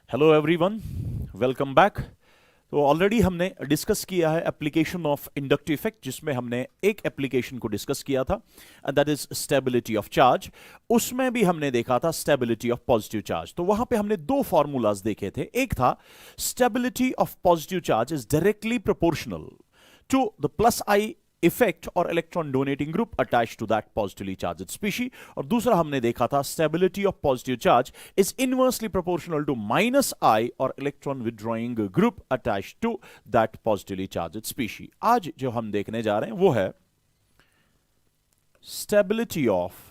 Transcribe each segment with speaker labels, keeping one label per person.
Speaker 1: Hello everyone, welcome back. तो already हमने discuss किया है एप्लीकेशन ऑफ इंडक्टिव इफेक्ट, जिसमें हमने एक एप्लीकेशन को डिस्कस किया था and that is stability of charge. उसमें भी हमने देखा था स्टेबिलिटी ऑफ पॉजिटिव चार्ज। तो वहां पे हमने दो फॉर्मूलाज देखे थे। एक था stability of positive charge is directly proportional to the plus I effect or electron donating group attached to that positively charged species। और दूसरा हमने देखा था stability of positive charge is inversely proportional to minus I or electron withdrawing group attached to that positively charged species। आज जो हम देखने जा रहे हैं वो है stability of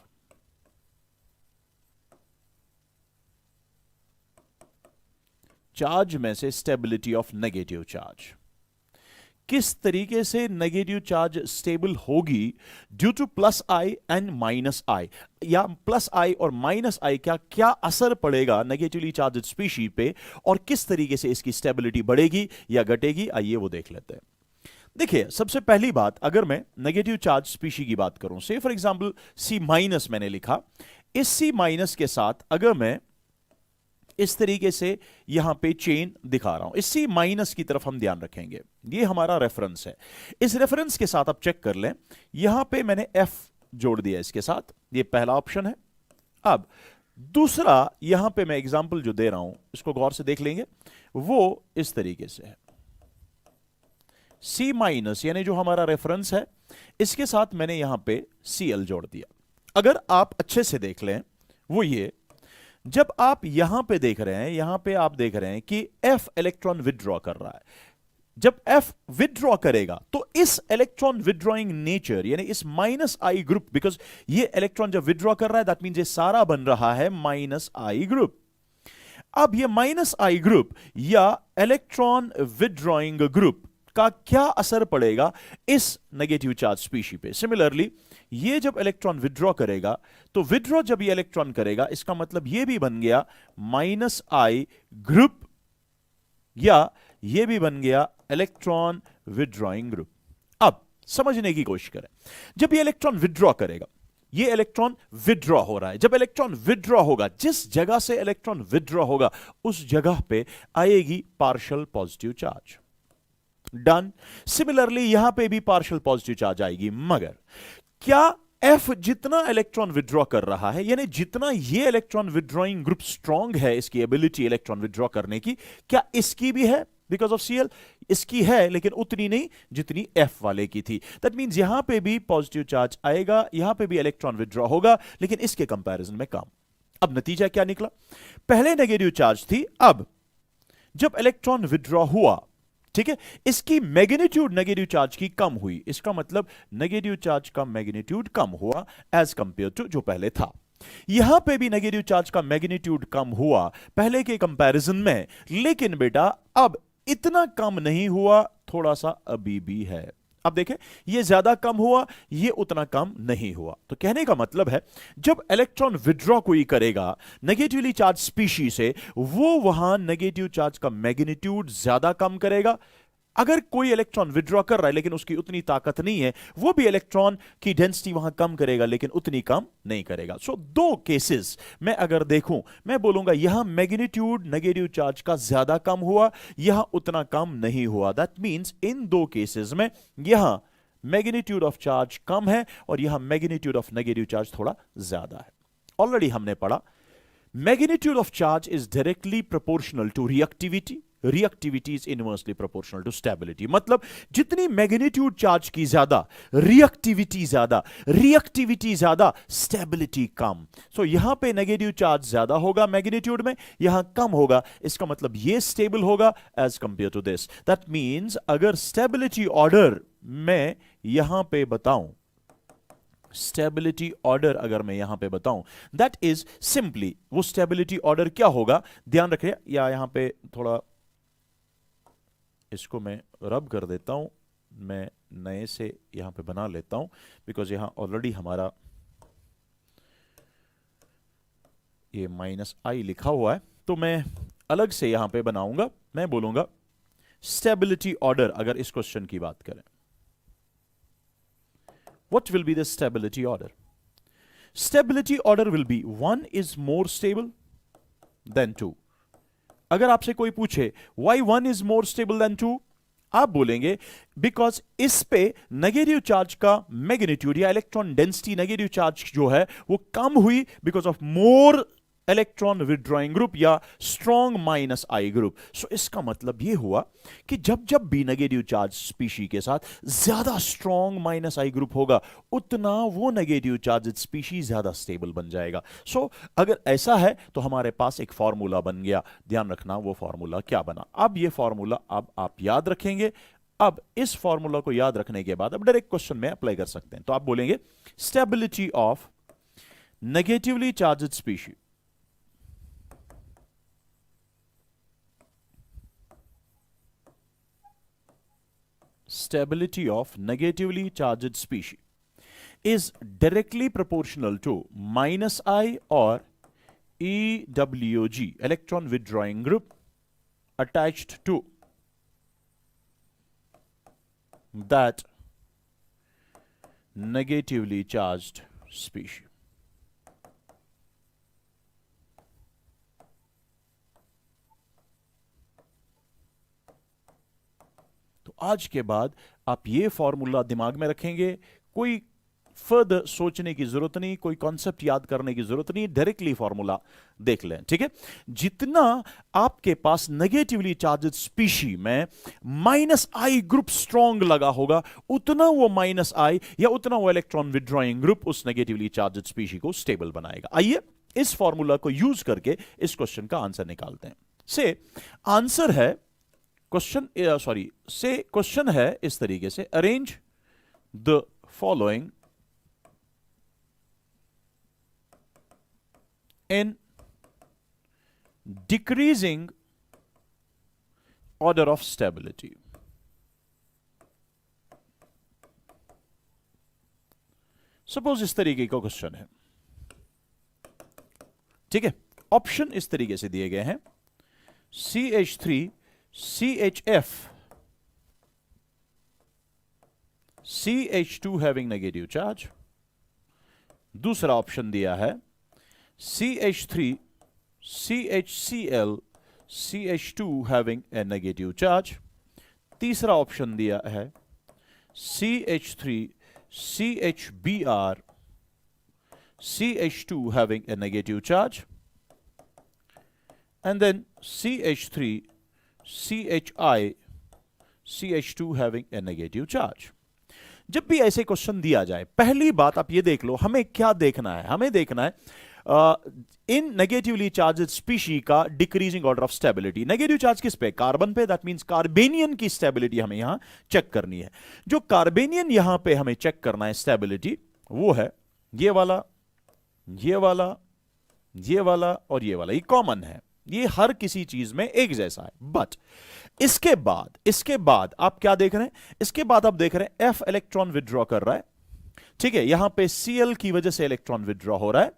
Speaker 1: चार्ज में से स्टेबिलिटी ऑफ नेगेटिव चार्ज। किस तरीके से नेगेटिव चार्ज स्टेबल होगी due to plus I and minus I, या प्लस आई और माइनस आई का क्या असर पड़ेगा नेगेटिवली चार्ज स्पीशीज पे, और किस तरीके से इसकी स्टेबिलिटी बढ़ेगी या घटेगी, आइए वो देख लेते हैं। देखिए, सबसे पहली बात, अगर मैं नेगेटिव चार्ज स्पीशी की बात करूं, से फॉर एग्जांपल सी माइनस मैंने लिखा, इस सी माइनस के साथ अगर मैं इस तरीके से यहां पे चेन दिखा रहा हूं, इसी माइनस की तरफ हम ध्यान रखेंगे। ये हमारा रेफरेंस है। इस रेफरेंस के साथ आप चेक कर लें, यहां पे मैंने एफ जोड़ दिया इसके साथ, ये पहला ऑप्शन है। अब दूसरा, यहां पे मैं एग्जांपल जो दे रहा हूं इसको गौर से देख लेंगे, वो इस तरीके से है। सी माइनस यानी जो हमारा रेफरेंस है, इसके साथ मैंने यहां पे Cl जोड़ दिया। अगर आप अच्छे से देख लें, वो ये, जब आप यहां पे देख रहे हैं, यहां पे आप देख रहे हैं कि F इलेक्ट्रॉन विदड्रॉ कर रहा है। जब F विदड्रॉ करेगा तो इस इलेक्ट्रॉन विदड्रॉइंग नेचर यानी इस माइनस आई ग्रुप, बिकॉज ये इलेक्ट्रॉन जब विदड्रॉ कर रहा है दैट मींस ये सारा बन रहा है माइनस आई ग्रुप। अब ये माइनस आई ग्रुप या इलेक्ट्रॉन विदड्रॉइंग ग्रुप का क्या असर पड़ेगा इस नेगेटिव चार्ज स्पीशी पे। सिमिलरली ये जब इलेक्ट्रॉन विदड्रॉ करेगा, तो विदड्रॉ जब ये इलेक्ट्रॉन करेगा, इसका मतलब ये भी बन गया माइनस आई ग्रुप, या ये भी बन गया इलेक्ट्रॉन विदड्रॉइंग ग्रुप। अब समझने की कोशिश करें, जब ये इलेक्ट्रॉन विदड्रॉ करेगा, ये इलेक्ट्रॉन विदड्रॉ हो रहा है, जब इलेक्ट्रॉन विदड्रॉ होगा, जिस जगह से इलेक्ट्रॉन विदड्रॉ होगा उस जगह पे आएगी partial positive charge. Done. Similarly यहां पे भी पार्शियल पॉजिटिव चार्ज आएगी, मगर क्या F जितना इलेक्ट्रॉन विदड्रॉ कर रहा है, यानी जितना ये इलेक्ट्रॉन विदड्रॉइंग ग्रुप स्ट्रांग है, इसकी एबिलिटी इलेक्ट्रॉन विदड्रॉ करने की, क्या इसकी भी है बिकॉज ऑफ Cl? इसकी है, लेकिन उतनी नहीं जितनी F वाले की थी। दैट मींस यहां पे भी पॉजिटिव चार्ज आएगा, यहां पे भी इलेक्ट्रॉन विदड्रॉ होगा, लेकिन इसके कंपैरिजन में कम। अब नतीजा क्या निकला? पहले नेगेटिव चार्ज थी, अब जब इलेक्ट्रॉन विदड्रॉ हुआ, ठीक है, इसकी मैग्नीट्यूड नेगेटिव चार्ज की कम हुई। इसका मतलब नेगेटिव चार्ज का मैग्नीट्यूड कम हुआ एज कंपेयर टू जो पहले था। यहां पे भी नेगेटिव चार्ज का मैग्नीट्यूड कम हुआ पहले के कंपैरिजन में, लेकिन बेटा अब इतना कम नहीं हुआ, थोड़ा सा अभी भी है। अब देखें, ये ज्यादा कम हुआ, ये उतना कम नहीं हुआ। तो कहने का मतलब है, जब इलेक्ट्रॉन विदड्रॉ कोई करेगा नेगेटिवली चार्ज स्पीशी से, वो वहां नेगेटिव चार्ज का मैग्नीट्यूड ज्यादा कम करेगा। अगर कोई इलेक्ट्रॉन विदड्रॉ कर रहा है लेकिन उसकी उतनी ताकत नहीं है, वो भी इलेक्ट्रॉन की डेंसिटी वहां कम करेगा, लेकिन उतनी कम नहीं करेगा। सो दो केसेस मैं अगर देखूं, मैं बोलूंगा यहां मैग्नीट्यूड नेगेटिव चार्ज का ज्यादा कम हुआ, यहां उतना कम नहीं हुआ। दैट मींस इन दो केसेस में यहां मैग्नीट्यूड ऑफ चार्ज कम है और यहां मैग्नीट्यूड ऑफ नेगेटिव चार्ज थोड़ा ज्यादा है। ऑलरेडी हमने पढ़ा magnitude of charge is directly proportional to reactivity, reactivity is inversely proportional to stability. मतलब जितनी मैग्नीट्यूड चार्ज की ज्यादा, रिएक्टिविटी ज्यादा, रिएक्टिविटी ज्यादा, स्टेबिलिटी कम। सो यहां पे नेगेटिव चार्ज ज्यादा होगा मैग्नीट्यूड में, यहां कम होगा, इसका मतलब ये स्टेबल होगा as compare to this. That means अगर स्टेबिलिटी ऑर्डर मैं यहां पे बताऊं, स्टेबिलिटी ऑर्डर अगर मैं यहां पे बताऊं, दैट इज सिंपली, वो स्टेबिलिटी ऑर्डर क्या होगा, ध्यान रखें, या यहां पे थोड़ा इसको मैं रब कर देता हूं, मैं नए से यहां पे बना लेता हूं, बिकॉज यहां ऑलरेडी हमारा ये माइनस आई लिखा हुआ है, तो मैं अलग से यहां पे बनाऊंगा। मैं बोलूंगा स्टेबिलिटी ऑर्डर, अगर इस क्वेश्चन की बात करें, what will be the stability order? Stability order will be 1 is more stable than 2. अगर आपसे कोई पूछे why 1 is more stable than 2, आप बोलेंगे बिकॉज इस पे नेगेटिव चार्ज का मैग्नीट्यूड या इलेक्ट्रॉन डेंसिटी नेगेटिव चार्ज जो है वो कम हुई because of more electron withdrawing group या स्ट्रॉन्ग माइनस आई ग्रुप। सो इसका मतलब यह हुआ कि जब जब भी नेगेटिव चार्ज स्पीशी के साथ ज्यादा स्ट्रॉन्ग माइनस आई ग्रुप होगा उतना वो नेगेटिव चार्ज स्पीशी ज्यादा स्टेबल बन जाएगा। सो अगर ऐसा है तो हमारे पास एक फॉर्मूला बन गया। ध्यान रखना वो फॉर्मूला क्या बना। अब ये फॉर्मूला अब आप याद रखेंगे। अब इस फॉर्मूला को याद रखने के बाद अब डायरेक्ट क्वेश्चन में अप्लाई कर सकते हैं। तो आप बोलेंगे stability of negatively charged species stability of negatively charged species is directly proportional to minus I or EWG, electron withdrawing group attached to that negatively charged species. तो आज के बाद आप ये फॉर्मूला दिमाग में रखेंगे, कोई फर्दर सोचने की जरूरत नहीं, कोई कॉन्सेप्ट याद करने की जरूरत नहीं, डायरेक्टली फॉर्मूला देख लें। ठीक है, जितना आपके पास नेगेटिवली चार्ज्ड स्पीशी में माइनस आई ग्रुप स्ट्रॉन्ग लगा होगा उतना वो माइनस आई या उतना वो इलेक्ट्रॉन विदड्रॉइंग ग्रुप उस नेगेटिवली चार्ज्ड स्पीशी को स्टेबल बनाएगा। आइए इस फॉर्मूला को यूज करके इस क्वेश्चन का आंसर निकालते हैं। से आंसर है क्वेश्चन है इस तरीके से, arrange the following in decreasing order of stability. Suppose इस तरीके का क्वेश्चन है। ठीक है, ऑप्शन इस तरीके से दिए गए हैं, CH3 CHF CH2 having negative charge। दूसरा ऑप्शन दिया है CH3 CHCl CH2 having a negative charge। तीसरा ऑप्शन दिया है CH3 CHBr CH2 having a negative charge, and then CH3 CHI CH2 having a negative charge। जब भी ऐसे question दिया जाए पहली बात आप ये देख लो, हमें क्या देखना है, हमें देखना है इन नेगेटिवली चार्ज्ड स्पीशी का decreasing order of stability. Negative charge किस पे? कार्बन पे। दैट मींस कार्बेनियन की स्टेबिलिटी हमें यहां चेक करनी है। जो कार्बेनियन यहां पे हमें चेक करना है स्टेबिलिटी, वो है ये वाला, ये वाला, ये वाला और ये वाला। ये कॉमन है, ये हर किसी चीज में एक जैसा है। बट इसके बाद आप क्या देख रहे हैं? इसके बाद आप देख रहे हैं F इलेक्ट्रॉन विदड्रॉ कर रहा है। ठीक है, यहां पे Cl की वजह से इलेक्ट्रॉन विदड्रॉ हो रहा है,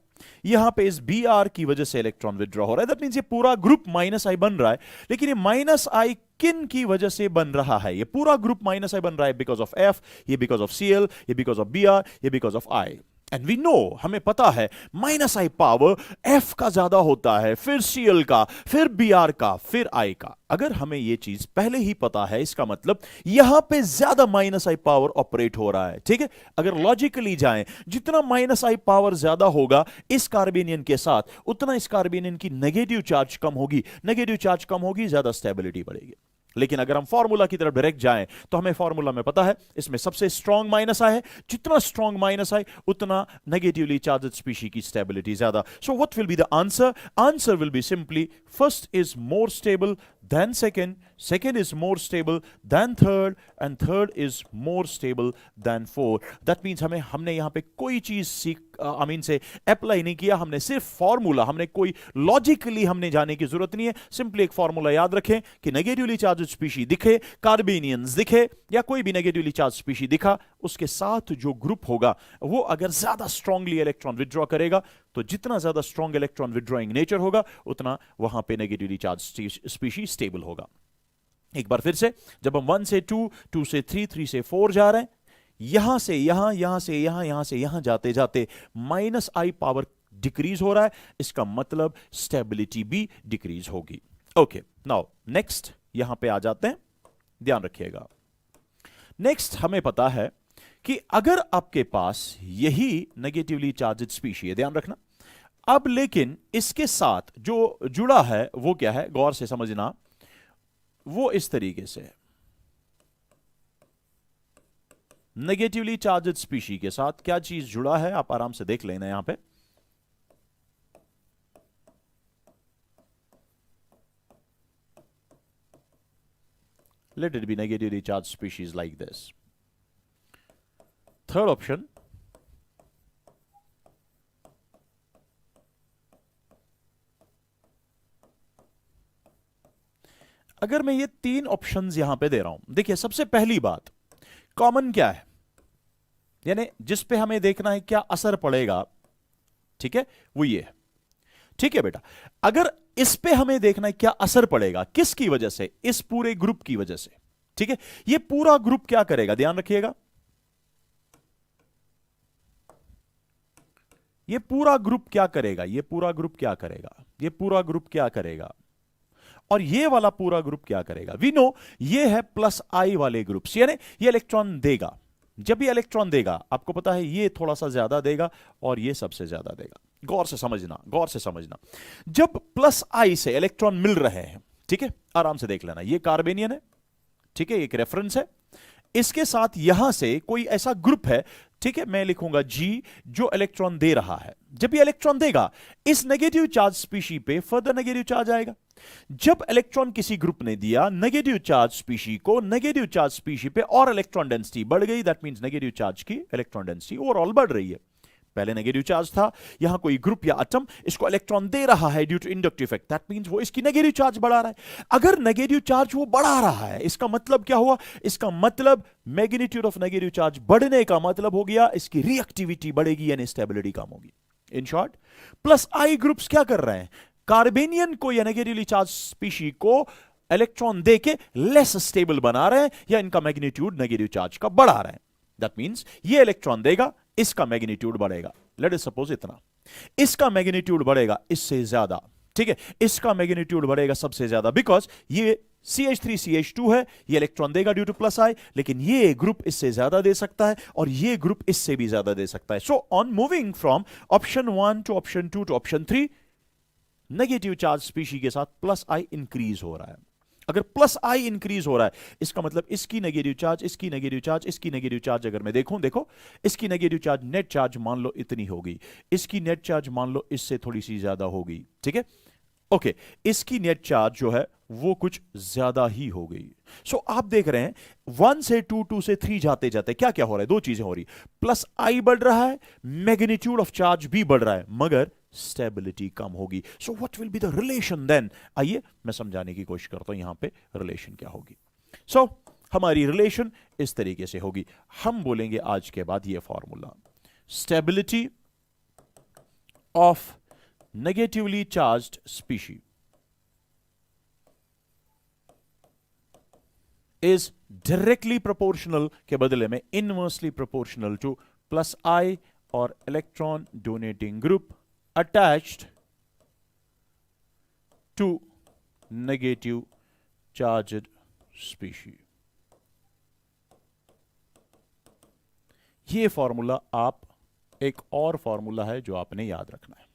Speaker 1: यहां पे इस Br की वजह से इलेक्ट्रॉन विदड्रॉ हो रहा है। दैट मींस ये पूरा ग्रुप माइनस आई बन रहा है। लेकिन ये माइनस आई किन की वजह से बन रहा है? ये पूरा ग्रुप माइनस आई बन रहा है बिकॉज ऑफ F, ये बिकॉज ऑफ Cl, ये बिकॉज ऑफ Br, ये because of I। And we know, हमें पता है माइनस आई पावर F का ज्यादा होता है, फिर Cl का, फिर Br का, फिर I का। अगर हमें यह चीज पहले ही पता है, इसका मतलब यहां पे ज्यादा माइनस आई पावर ऑपरेट हो रहा है। ठीक है, अगर लॉजिकली जाएं, जितना माइनस आई पावर ज्यादा होगा इस कार्बेनियन के साथ, उतना इस कार्बेनियन की नेगेटिव चार्ज कम होगी। नेगेटिव चार्ज कम होगी, ज्यादा स्टेबिलिटी बढ़ेगी। लेकिन अगर हम फॉर्मूला की तरफ डायरेक्ट जाएं तो हमें फॉर्मूला में पता है इसमें सबसे स्ट्रॉन्ग माइनस आई है। जितना स्ट्रॉन्ग माइनस आई उतना नेगेटिवली चार्ज्ड स्पीशी की स्टेबिलिटी ज्यादा। सो what will be the answer? Answer will be simply first is more stable then second, second is more stable than third, and third is more stable than fourth। that means हमने यहां पे कोई चीज से apply नहीं किया, हमने सिर्फ फॉर्मूला, हमने कोई लॉजिकली हमने जाने की जरूरत नहीं है। सिंपली एक फॉर्मूला याद रखें कि नेगेटिवली चार्ज स्पीशी दिखे, कार्बेनियंस दिखे या कोई भी नेगेटिवली चार्ज स्पीशी दिखा, उसके साथ जो ग्रुप होगा वो अगर ज्यादा स्ट्रांगली इलेक्ट्रॉन विदड्रॉ करेगा, तो जितना ज्यादा स्ट्रॉन्ग इलेक्ट्रॉन विदड्रॉइंग नेचर होगा उतना वहां पे नेगेटिवली चार्ज स्पीशी स्टेबल होगा। एक बार फिर से, जब हम 1 से 2, 2 से 3, 3 से 4 जा रहे हैं, यहां से यहां, यहां से यहां, यहां से यहां जाते जाते माइनस आई पावर डिक्रीज हो रहा है। इसका मतलब स्टेबिलिटी भी डिक्रीज होगी। ओके, नाउ नेक्स्ट यहां पे आ जाते हैं, ध्यान रखिएगा। नेक्स्ट हमें पता है कि अगर आपके पास यही नेगेटिवली चार्ज्ड स्पीशी है, ध्यान रखना, अब लेकिन इसके साथ जो जुड़ा है वो क्या है, गौर से समझना, वो इस तरीके से है। नेगेटिवली चार्ज्ड स्पीशी के साथ क्या चीज जुड़ा है, आप आराम से देख लेना यहां पे। Let it be negatively charged species like this. Third option, अगर मैं ये तीन ऑप्शंस यहां पे दे रहा हूं, देखिए सबसे पहली बात कॉमन क्या है, यानी जिस पे हमें देखना है क्या असर पड़ेगा, ठीक है, वो ये है। ठीक है बेटा, अगर इस पे हमें देखना है क्या असर पड़ेगा, किसकी वजह से, इस पूरे ग्रुप की वजह से। ठीक है, ये पूरा ग्रुप क्या करेगा, ध्यान रखिएगा, ये पूरा ग्रुप क्या करेगा, ये पूरा ग्रुप क्या करेगा, ये पूरा ग्रुप क्या करेगा, और ये वाला पूरा ग्रुप क्या करेगा। वी नो ये है प्लस आई वाले ग्रुप्स, यानी ये इलेक्ट्रॉन देगा। जब ये इलेक्ट्रॉन देगा, आपको पता है ये थोड़ा सा ज्यादा देगा और ये सबसे ज्यादा देगा। गौर से समझना, गौर से समझना, जब प्लस आई से इलेक्ट्रॉन मिल रहे हैं, ठीक है, आराम से देख लेना, ये कार्बेनियन है, ठीक है, एक रेफरेंस है, इसके साथ यहां से कोई ऐसा ग्रुप है, ठीक है, मैं लिखूंगा जी, जो इलेक्ट्रॉन दे रहा है। जब ये इलेक्ट्रॉन देगा, इस नेगेटिव चार्ज स्पीशी पे फर्दर नेगेटिव चार्ज आएगा। जब इलेक्ट्रॉन किसी ग्रुप ने दिया नेगेटिव चार्ज स्पीशी को, नेगेटिव चार्ज स्पीशी पे और इलेक्ट्रॉन डेंसिटी बढ़ गई, दैट मींस नेगेटिव चार्ज की इलेक्ट्रॉन डेंसिटी ओवरऑल बढ़ रही है। पहले नेगेटिव चार्ज था, यहां कोई ग्रुप या एटम इसको इलेक्ट्रॉन दे रहा है due to inductive effect, that means वो इसकी नेगेटिव चार्ज बढ़ा रहा है। अगर नेगेटिव चार्ज वो बढ़ा रहा है, इसका मतलब क्या हुआ, इसका मतलब मैग्नीट्यूड ऑफ नेगेटिव चार्ज बढ़ने का मतलब हो गया इसकी रिएक्टिविटी बढ़ेगी, यानी स्टेबिलिटी कम होगी। In short, plus I groups क्या कर रहे हैं, कार्बेनियन को या नेगेटिवली चार्ज स्पीशी को इलेक्ट्रॉन देके लेस स्टेबल बना रहे हैं, या इनका मैग्नीट्यूड नेगेटिव चार्ज का बढ़ा रहे हैं। दैट मींस ये इलेक्ट्रॉन देगा, इसका मैग्नीट्यूड बढ़ेगा, लेट अस सपोज इतना, इसका मैग्नीट्यूड बढ़ेगा इससे ज्यादा, ठीक है, इसका मैग्नीट्यूड बढ़ेगा सबसे ज्यादा, बिकॉज ये CH3CH2 है, ये इलेक्ट्रॉन देगा ड्यू टू प्लस आई, लेकिन ये ग्रुप इससे ज्यादा दे सकता है और ये ग्रुप इससे भी ज्यादा दे सकता है। So on moving from option 1 to option 2 to option 3, negative charge species के साथ प्लस आई इंक्रीज हो रहा है। अगर प्लस आई इंक्रीज हो रहा है, इसका मतलब इसकी नेगेटिव चार्ज, इसकी नेगेटिव चार्ज, इसकी नेगेटिव चार्ज अगर मैं देखूं, देखो इसकी नेगेटिव चार्ज, नेट चार्ज मान लो इतनी होगी, इसकी नेट चार्ज मान लो इससे थोड़ी सी ज्यादा होगी, ठीक है, ओके, इसकी नेट चार्ज जो है वो कुछ ज्यादा ही हो गई। सो आप देख रहे हैं 1 से 2, 2 से 3 जाते जाते क्या क्या हो रहा है, दो चीजें हो रही, प्लस आई बढ़ रहा है, मैग्नीट्यूड ऑफ चार्ज भी बढ़ रहा है, मगर स्टेबिलिटी कम होगी। So what will be the relation then, आइए मैं समझाने की कोशिश करता हूं यहां पे रिलेशन क्या होगी। सो हमारी रिलेशन इस तरीके से होगी, हम बोलेंगे आज के बाद ये formula, stability of negatively charged species is directly proportional के बदले में inversely proportional to plus I और electron donating group attached to negative charged species। ये फॉर्मूला आप, एक और फॉर्मूला है जो आपने याद रखना है,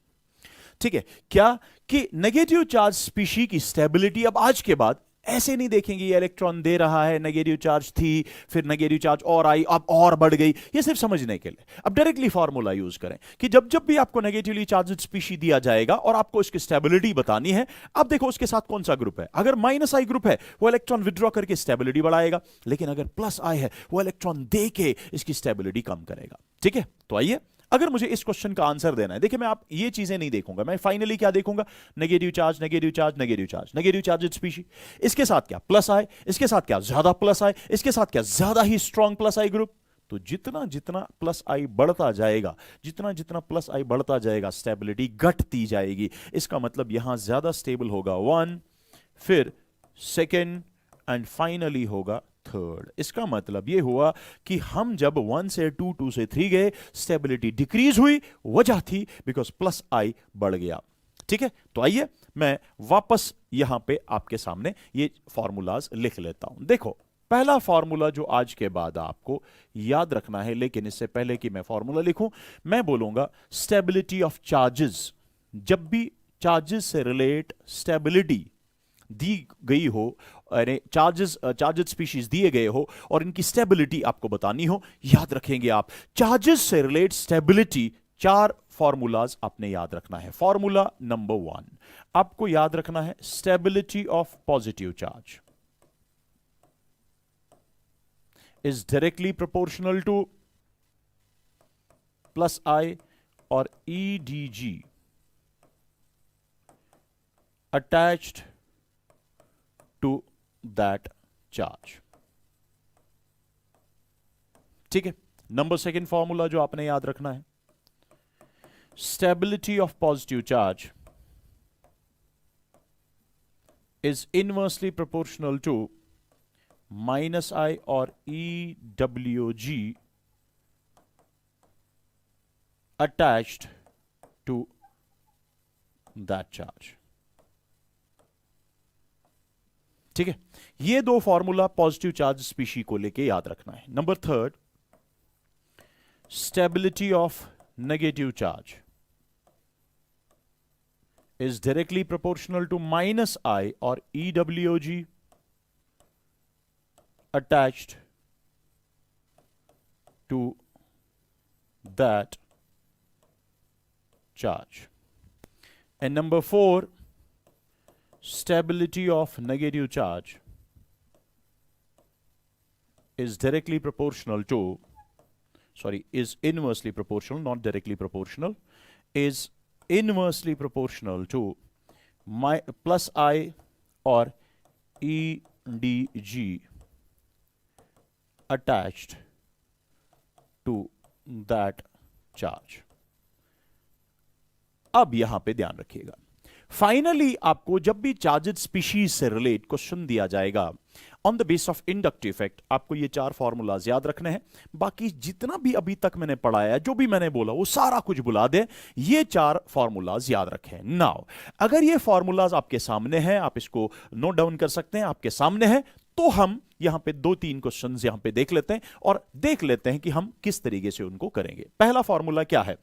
Speaker 1: ठीक है, क्या कि नेगेटिव चार्ज स्पीशी की स्टेबिलिटी अब आज के बाद ऐसे नहीं देखेंगे, ये इलेक्ट्रॉन दे रहा है, नेगेटिव चार्ज थी, फिर नेगेटिव चार्ज और आई, अब और बढ़ गई, ये सिर्फ समझने के लिए। अब डायरेक्टली फॉर्मूला यूज करें कि जब जब भी आपको नेगेटिवली चार्ज स्पीशी दिया जाएगा और आपको इसकी स्टेबिलिटी बतानी है, अब देखो उसके साथ कौन सा ग्रुप है। अगर माइनस आई ग्रुप है, वो इलेक्ट्रॉन विड्रॉ करके स्टेबिलिटी बढ़ाएगा, लेकिन अगर प्लस आई है, वो इलेक्ट्रॉन दे के इसकी स्टेबिलिटी कम करेगा। ठीक है, तो आइए, अगर मुझे इस क्वेश्चन का आंसर देना है, देखिए मैं आप ये चीजें नहीं देखूंगा, मैं फाइनली क्या देखूंगा, negative charge, negative charge, negative charge, negative charge species, इसके साथ क्या प्लस आई, इसके साथ क्या ज्यादा प्लस आई, इसके साथ क्या ज्यादा ही स्ट्रॉन्ग प्लस आई ग्रुप। तो जितना जितना प्लस आई बढ़ता जाएगा, जितना जितना प्लस आई बढ़ता जाएगा, स्टेबिलिटी घटती जाएगी। इसका मतलब यहां ज्यादा स्टेबल होगा 1, फिर सेकेंड एंड फाइनली होगा थर्ड। इसका मतलब यह हुआ कि हम जब 1 से 2, 2 से 3 गए, स्टेबिलिटी डिक्रीज हुई, वजह थी बिकॉज प्लस आई बढ़ गया। ठीक है, तो आइए मैं वापस यहां पे आपके सामने ये फॉर्मूलाज लिख लेता हूं। देखो, पहला फॉर्मूला जो आज के बाद आपको याद रखना है, लेकिन इससे पहले कि मैं फॉर्मूला लिखूं, मैं बोलूंगा स्टेबिलिटी ऑफ चार्जेस। जब भी चार्जेस से रिलेट स्टेबिलिटी दी गई हो, चार्जेस स्पीशीज दिए गए हो और इनकी स्टेबिलिटी आपको बतानी हो, याद रखेंगे आप चार्जेस से रिलेट स्टेबिलिटी, चार फॉर्मूलाज आपने याद रखना है। फॉर्मूला नंबर 1 आपको याद रखना है, stability of positive charge is directly proportional to plus I और EDG attached to that charge. ठीक है, नंबर सेकंड फॉर्मूला जो आपने याद रखना है, stability of positive charge is inversely proportional to minus I or EWG attached to that charge। ठीक है, ये दो फॉर्मूला पॉजिटिव चार्ज स्पीशी को लेके याद रखना है। Number third, stability of negative charge is directly proportional to minus I or EWG attached to that charge। And number 4, stability of negative charge is directly proportional to, is inversely proportional, not directly proportional, is inversely proportional to plus I or EDG attached to that charge। अब यहां पे ध्यान रखिएगा, finally आपको जब भी charged species से relate question दिया जाएगा on the base of inductive effect, आपको ये चार फॉर्मूलाज याद रखने हैं। बाकी जितना भी अभी तक मैंने पढ़ाया, जो भी मैंने बोला, वो सारा कुछ भुला दे, ये चार फॉर्मूलाज याद रखें। नाउ अगर ये फॉर्मूलाज आपके सामने हैं, आप इसको नोट डाउन कर सकते हैं, आपके सामने है, तो हम यहां पे 2-3 क्वेश्चंस यहां पे देख लेते हैं और देख लेते हैं कि हम किस तरीके से उनको करेंगे। पहला फॉर्मूला क्या है,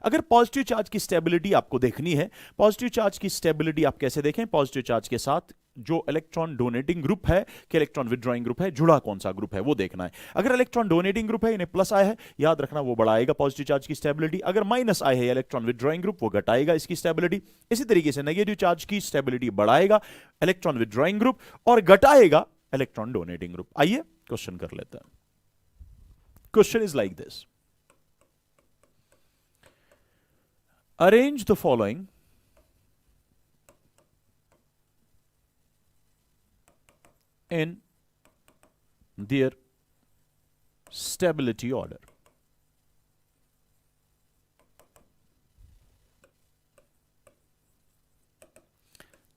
Speaker 1: अगर पॉजिटिव चार्ज की स्टेबिलिटी आपको देखनी है, पॉजिटिव चार्ज की स्टेबिलिटी आप कैसे देखें, पॉजिटिव चार्ज के साथ जो इलेक्ट्रॉन डोनेटिंग ग्रुप है कि इलेक्ट्रॉन विड्रॉइंग ग्रुप है, जुड़ा कौन सा ग्रुप है वो देखना है। अगर इलेक्ट्रॉन डोनेटिंग ग्रुप है, इन्हें प्लस आई है, याद रखना वो बढ़ाएगा पॉजिटिव चार्ज की स्टेबिलिटी। अगर माइनस आई है इलेक्ट्रॉन विड्रॉइंग ग्रुप, वो घटाएगा इसकी स्टेबिलिटी। इसी तरीके से नेगेटिव चार्ज की स्टेबिलिटी बढ़ाएगा इलेक्ट्रॉन विड्रॉइंग ग्रुप और घटाएगा इलेक्ट्रॉन डोनेटिंग ग्रुप। आइए क्वेश्चन कर लेते हैं। Question is like this, arrange the following in their stability order।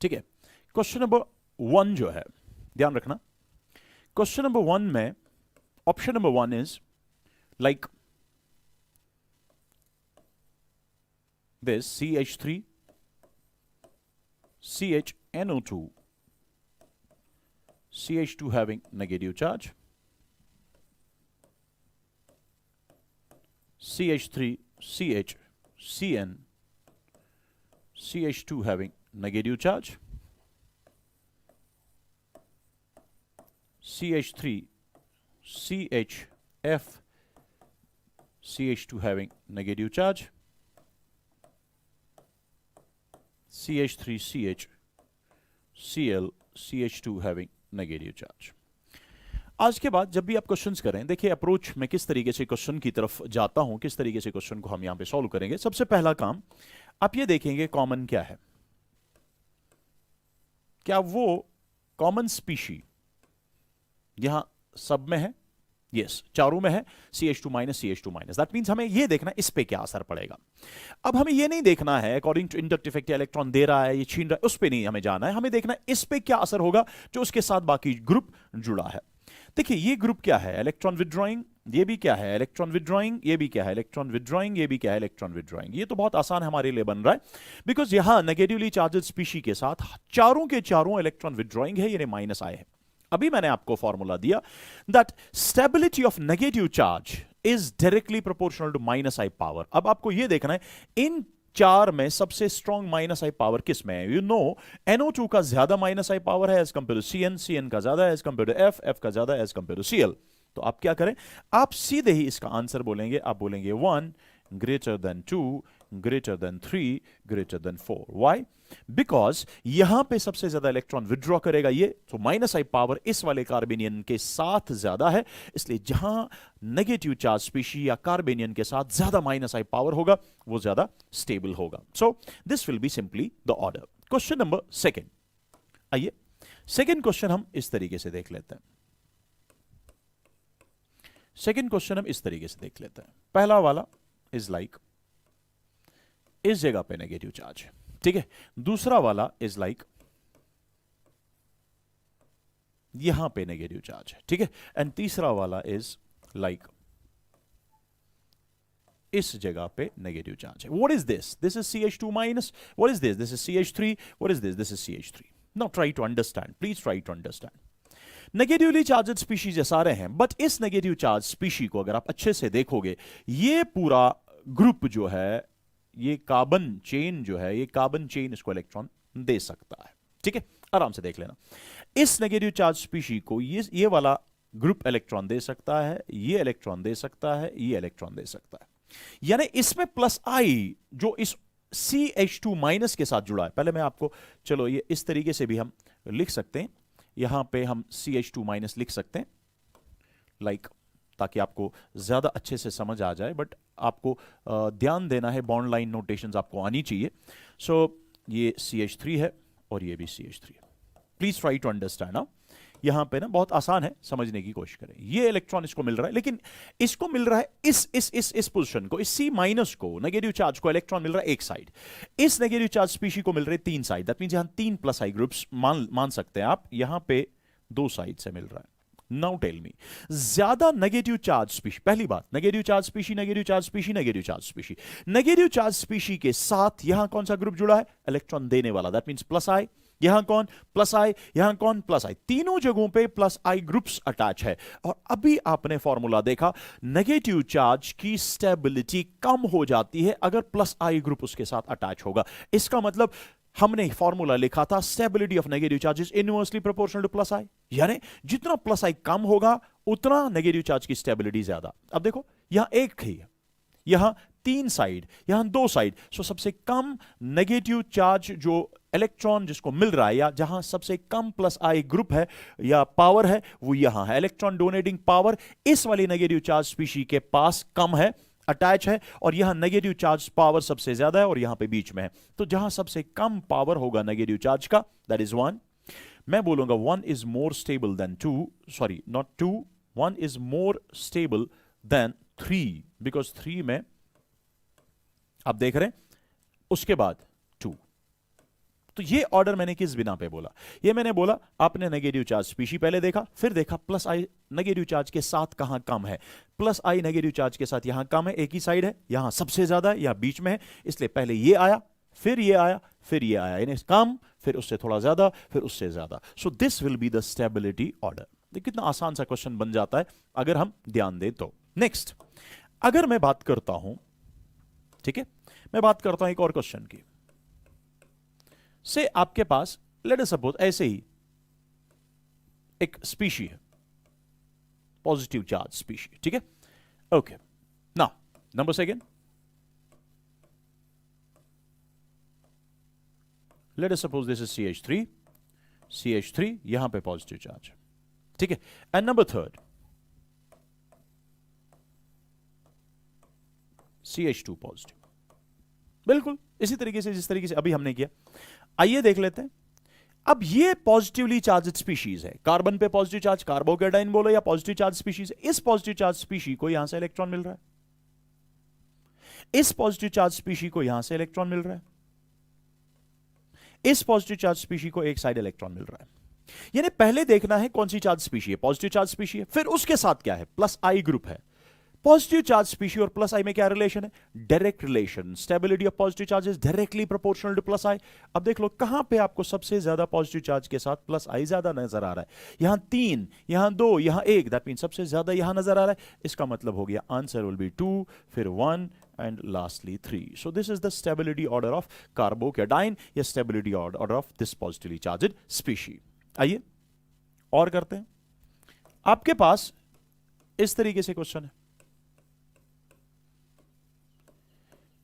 Speaker 1: ठीक है, क्वेश्चन नंबर 1 जो है, ध्यान रखना, क्वेश्चन नंबर 1 में option number 1 is like this CH3 CHNO2 CH2 having negative charge, CH3 CH CN CH2 having negative charge, CH3 CHF CH2 having negative charge, CH3 CH Cl CH2 having negative charge. आज के बाद जब भी आप questions करें, देखिए approach मैं किस तरीके से क्वेश्चन की तरफ जाता हूं, किस तरीके से क्वेश्चन को हम यहां पे सॉल्व करेंगे। सबसे पहला काम आप ये देखेंगे कॉमन क्या है, क्या वो कॉमन स्पीशी यहां सब में है, यस चारों में है, CH2 minus CH2 minus. That means हमें यह देखना इस पे क्या असर पड़ेगा। अब हमें यह नहीं देखना है according to inductive effect electron दे रहा है, ये छीन रहा है, उस पे नहीं हमें जाना है, हमें देखना है इस पे क्या असर होगा जो उसके साथ बाकी ग्रुप जुड़ा है। देखिए ये ग्रुप क्या है, इलेक्ट्रॉन विड्रॉइंग ये भी क्या है, इलेक्ट्रॉन विदड्रॉइंग, ये भी क्या है, इलेक्ट्रॉन विदड्रॉइंग, ये भी क्या है, इलेक्ट्रॉन विदड्रॉइंग। ये तो बहुत आसान हमारे लिए बन रहा है, बिकॉज यहां नेगेटिवली चार्जेड स्पीशी के साथ चारों के चारों इलेक्ट्रॉन विदड्रॉइंग है, यानी माइनस आई है। अभी मैंने आपको फॉर्मूला दिया that stability of negative charge is directly proportional to minus I power. अब आपको यह देखना है इन चार में सबसे स्ट्रॉन्ग माइनस आई पावर किस में है। यू नो NO2 का ज्यादा माइनस आई पावर है एज कंपेयर टू CN का ज्यादा है एज कंपेयर टू F का ज्यादा है एज कंपेयर टू Cl। तो आप क्या करें, आप सीधे ही इसका आंसर बोलेंगे, आप बोलेंगे 1 greater than 2 greater than 3 greater than 4। Why? Because यहां पे सबसे ज्यादा इलेक्ट्रॉन विड्रॉ करेगा ये, तो माइनस आई पावर इस वाले कार्बेनियन के साथ ज्यादा है, इसलिए जहां नेगेटिव चार्ज स्पीशी या कार्बेनियन के साथ ज्यादा माइनस आई पावर होगा वो ज्यादा स्टेबल होगा। So this will be simply the order. Question number second, आइए सेकेंड क्वेश्चन हम इस तरीके से देख लेते हैं। सेकेंड क्वेश्चन हम इस तरीके से देख लेते हैं। पहला वाला इज लाइक इस जगह पे नेगेटिव चार्ज, ठीक है। दूसरा वाला इज लाइक यहां पे नेगेटिव चार्ज है, ठीक है। एंड तीसरा वाला इज लाइक इस जगह पे नेगेटिव चार्ज है। What is this? This is CH2 minus. What is this? This is CH3। What is this? This is CH3। Now try to understand, please try to understand. Negatively charged species ये सारे हैं, but इस negative charge species को अगर आप अच्छे से देखोगे, ये पूरा ग्रुप जो है, ये कार्बन चेन जो है, ये कार्बन चेन इसको इलेक्ट्रॉन दे सकता है, ठीक है। आराम से देख लेना, इस नेगेटिव चार्ज स्पीशी को ये वाला ग्रुप इलेक्ट्रॉन दे सकता है, ये इलेक्ट्रॉन दे सकता है, ये इलेक्ट्रॉन दे सकता है। यानी इसमें प्लस आई जो इस CH2 माइनस के साथ जुड़ा है, पहले मैं आपको, चलो ये इस तरीके से भी हम लिख सकते हैं, यहां पे हम CH2 माइनस लिख सकते हैं लाइक, ताकि आपको ज्यादा अच्छे से समझ आ जाए, बट आपको ध्यान देना है, बॉन्ड लाइन नोटेशंस आपको आनी चाहिए। सो ये CH3 है और ये भी CH3 है। Please try to understand. Now यहां पे ना बहुत आसान है, समझने की कोशिश करें। ये इलेक्ट्रॉन इसको मिल रहा है, लेकिन इसको मिल रहा है इस पोजीशन को, इस C माइनस को, नेगेटिव चार्ज को इलेक्ट्रॉन मिल रहा है एक साइड, इस नेगेटिव चार्ज स्पीशी को मिल रहे तीन साइड। दैट मींस यहां तीन प्लस आई ग्रुप्स मान सकते हैं आप, यहां पे दो साइड से मिल रहा है। नाउ टेल मी, ज्यादा नेगेटिव चार्ज स्पीशी, पहली बात negative charge species, negative charge species, negative charge species, negative charge species के साथ यहां कौन सा ग्रुप जुड़ा है? इलेक्ट्रॉन देने वाला। दैट मींस प्लस आई, यहां कौन? प्लस आई, यहां कौन? प्लस आई। तीनों जगहों पे प्लस आई ग्रुप्स अटैच है। और अभी आपने फॉर्मूला देखा, नेगेटिव चार्ज की स्टेबिलिटी कम हो जाती है अगर प्लस आई ग्रुप उसके साथ अटैच होगा। इसका मतलब हमने फॉर्मूला लिखा था, stability of negative charge is inversely proportional to plus I, यानी जितना प्लस आई कम होगा उतना नेगेटिव चार्ज की स्टेबिलिटी ज्यादा। अब देखो यहां एक ही है, यहां तीन साइड, यहां दो साइड, सो सबसे कम नेगेटिव चार्ज जो इलेक्ट्रॉन जिसको मिल रहा है, या जहां सबसे कम प्लस आई ग्रुप है या पावर है, वो यहां है। इलेक्ट्रॉन डोनेटिंग पावर इस वाली नेगेटिव चार्ज स्पीशी के पास कम है, अटैच है, और यहां नेगेटिव चार्ज पावर सबसे ज्यादा है और यहां पे बीच में है। तो जहां सबसे कम पावर होगा नेगेटिव चार्ज का, दैट इज 1। मैं बोलूंगा 1 is more stable then 2, sorry not 2, 1 is more stable then 3, because 3 में आप देख रहे हैं, उसके बाद 2। तो ये ऑर्डर मैंने किस बिना पे बोला? ये मैंने बोला, आपने नेगेटिव चार्ज स्पीशी पहले देखा, फिर देखा प्लस आई नेगेटिव चार्ज के साथ कहां कम है। प्लस आई नेगेटिव चार्ज के साथ यहां कम है, एक ही साइड है, यहां सबसे ज्यादा है, यहां बीच में है, इसलिए पहले ये आया, फिर ये आया, फिर ये आया, यानी कम, फिर उससे थोड़ा ज्यादा, फिर उससे ज्यादा। So this will be the stability order. कितना आसान सा क्वेश्चन बन जाता है अगर हम ध्यान दें तो। नेक्स्ट, अगर मैं बात करता हूं, ठीक है, मैं बात करता हूं एक और क्वेश्चन की। से आपके पास लेट अस सपोज ऐसे ही एक स्पीशी है, पॉजिटिव चार्ज स्पीशी, ठीक है। Okay, now number second, let us suppose this is CH3, CH3 यहां पे पॉजिटिव चार्ज, ठीक है। And number third CH2 positive, बिल्कुल इसी तरीके से जिस तरीके से अभी हमने किया। आइए देख लेते हैं। अब ये पॉजिटिवली चार्ज्ड स्पीशीज है, कार्बन पे पॉजिटिव चार्ज, कार्बोकेटाइन बोलो या पॉजिटिव चार्ज स्पीशीज। इस पॉजिटिव चार्ज स्पीशी को यहां से इलेक्ट्रॉन मिल रहा है, इस पॉजिटिव चार्ज स्पीशी को यहां से इलेक्ट्रॉन मिल रहा है, इस पॉजिटिव चार्ज स्पीशी को एक साइड इलेक्ट्रॉन मिल रहा है। यानी पहले देखना है कौन सी चार्ज स्पीशी है, पॉजिटिव चार्ज स्पीशी है, फिर उसके साथ क्या है, प्लस आई ग्रुप है, पॉजिटिव चार्ज स्पीशी और प्लस आई में क्या रिलेशन है? Direct relation. Stability of positive charge is directly proportional to plus I. अब देख लो कहां पे आपको सबसे ज्यादा पॉजिटिव चार्ज के साथ प्लस आई ज्यादा नजर आ रहा है। यहां 3, यहां 2, यहां 1, दैट मीन सबसे ज्यादा यहां नजर आ रहा है। इसका मतलब हो गया आंसर विल बी 2, फिर 1 and lastly 3। So this is the stability order of carbocation या stability order of this positively charged species. आइए और करते हैं। आपके पास इस तरीके से क्वेश्चन है,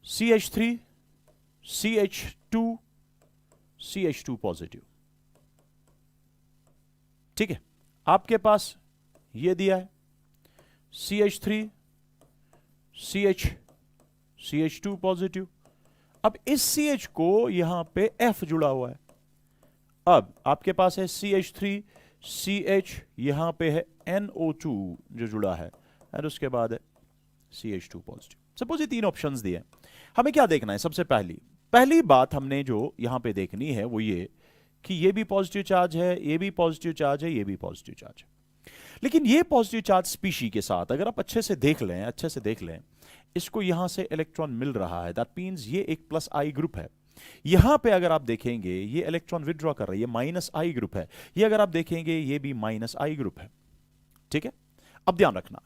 Speaker 1: CH3 CH2 CH2 पॉजिटिव, ठीक है। आपके पास यह दिया है CH3 CH2 पॉजिटिव। अब इस CH को यहां पे F जुड़ा हुआ है। अब आपके पास है CH3 CH, यहां पे है NO2 जो जुड़ा है, और उसके बाद है CH2 पॉजिटिव। सपोज ये 3 ऑप्शंस दिए, हमें क्या देखना है? सबसे पहली बात हमने जो यहां पे देखनी है वो ये कि ये भी पॉजिटिव चार्ज है, ये भी पॉजिटिव चार्ज है, ये भी पॉजिटिव चार्ज है। लेकिन ये पॉजिटिव चार्ज स्पीशी के साथ अगर आप अच्छे से देख लें, इसको यहां से इलेक्ट्रॉन मिल रहा है, दैट मींस ये एक प्लस आई ग्रुप है। यहां पे अगर आप देखेंगे ये इलेक्ट्रॉन विथड्रॉ कर रहा है, ये माइनस आई ग्रुप है। ये अगर आप देखेंगे ये भी माइनस आई ग्रुप है, ठीक है। अब ध्यान रखना,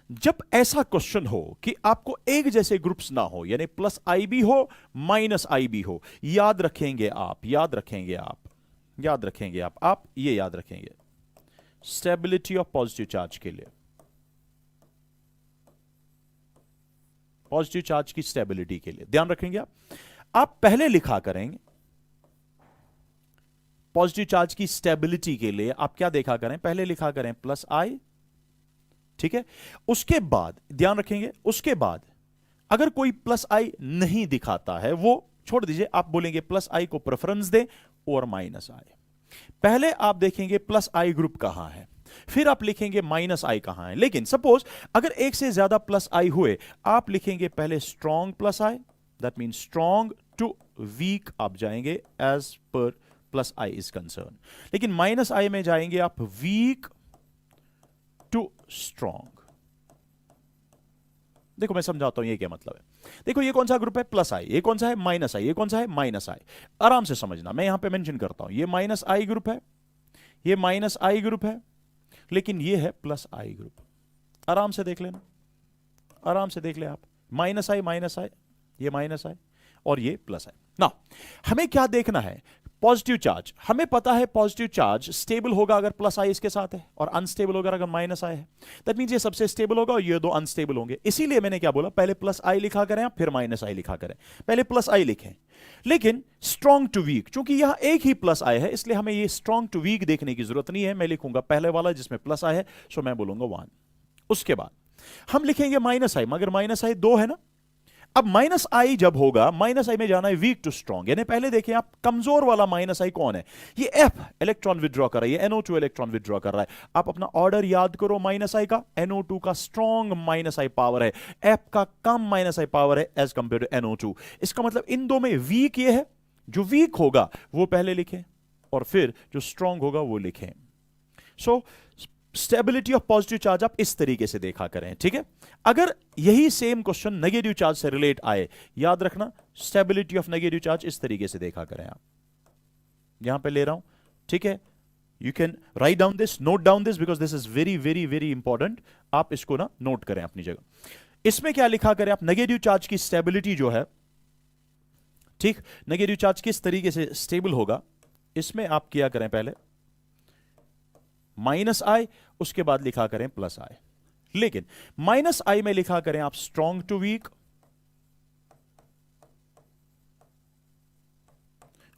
Speaker 1: जब ऐसा क्वेश्चन हो कि आपको एक जैसे ग्रुप्स ना हो, यानी प्लस आई भी हो माइनस आई भी हो, याद रखेंगे आप ये याद रखेंगे स्टेबिलिटी ऑफ पॉजिटिव चार्ज के लिए, पॉजिटिव चार्ज की स्टेबिलिटी के लिए ध्यान रखेंगे आप पहले लिखा करेंगे पॉजिटिव चार्ज की स्टेबिलिटी के लिए आप क्या देखा करें? पहले लिखा करें प्लस आई, ठीक है। उसके बाद ध्यान रखेंगे, उसके बाद अगर कोई प्लस आई नहीं दिखाता है वो छोड़ दीजिए, आप बोलेंगे प्लस आई को प्रेफरेंस दे और माइनस आई। पहले आप देखेंगे प्लस आई ग्रुप कहां है, फिर आप लिखेंगे माइनस आई कहां है। लेकिन सपोज अगर एक से ज्यादा प्लस आई हुए, आप लिखेंगे पहले strong plus I, that mean strong to weak आप जाएंगे as per plus I is concern. लेकिन माइनस आई में जाएंगे आप वीक टू स्ट्रॉन्ग। देखो मैं समझाता हूं ये क्या मतलब है। देखो ये कौन सा ग्रुप है? प्लस आई। ये कौन सा है? माइनस आई। ये कौन सा है? माइनस आई। आराम से समझना, मैं यहां पे मेंशन करता हूं, ये माइनस आई ग्रुप है, ये माइनस आई ग्रुप है, लेकिन ये है प्लस आई ग्रुप। आराम से देख लेना, आराम से देख ले आप, माइनस आई, ये माइनस आई और ये प्लस आई। ना हमें क्या देखना है? Positive charge. हमें पता है पॉजिटिव चार्ज स्टेबल होगा अगर प्लस आई इसके साथ है, और अनस्टेबल होगा अगर माइनस आई है। दैट मींस ये सबसे स्टेबल होगा और ये दो अनस्टेबल होंगे। इसीलिए मैंने क्या बोला, पहले प्लस आई लिखा करें फिर माइनस आई लिखा करें। पहले प्लस आई लिखें, लेकिन स्ट्रॉन्ग टू वीक, चूंकि यहां एक ही प्लस आई है इसलिए हमें ये स्ट्रॉन्ग टू वीक देखने की जरूरत नहीं है। मैं लिखूंगा पहले वाला जिसमें प्लस आई है, सो मैं बोलूंगा 1। उसके बाद हम लिखेंगे माइनस आई, मगर माइनस आई 2 है ना। अब माइनस आई जब होगा, माइनस आई में जाना है वीक टू स्ट्रॉन्ग, यानी पहले देखें आप कमजोर वाला माइनस आई कौन है? ये एफ इलेक्ट्रॉन विथड्रॉ कर रहा है, ये NO2 इलेक्ट्रॉन विथड्रॉ कर रहा है। आप अपना ऑर्डर याद करो माइनस आई का, NO2 का स्ट्रॉन्ग माइनस आई पावर है, एफ का कम माइनस आई पावर है एज कंपेयर टू NO2। इसका मतलब इन दो में वीक ये है, जो वीक होगा वो पहले लिखें और फिर जो स्ट्रॉन्ग होगा वो लिखें। So stability of positive charge आप इस तरीके से देखा करें, ठीक है। अगर यही सेम क्वेश्चन नेगेटिव चार्ज से रिलेट आए, याद रखना स्टेबिलिटी ऑफ नेगेटिव चार्ज इस तरीके से देखा करें। आप यहां पे ले रहा हूं, ठीक है। You can write down this, note down this, because this is very very very important. आप इसको ना नोट करें अपनी जगह। इसमें क्या लिखा करें आप? नेगेटिव चार्ज की स्टेबिलिटी जो है, ठीक, नेगेटिव चार्ज किस तरीके से स्टेबल होगा, इसमें आप किया करें पहले माइनस आई, उसके बाद लिखा करें प्लस आई। लेकिन माइनस आई में लिखा करें आप स्ट्रॉन्ग टू वीक,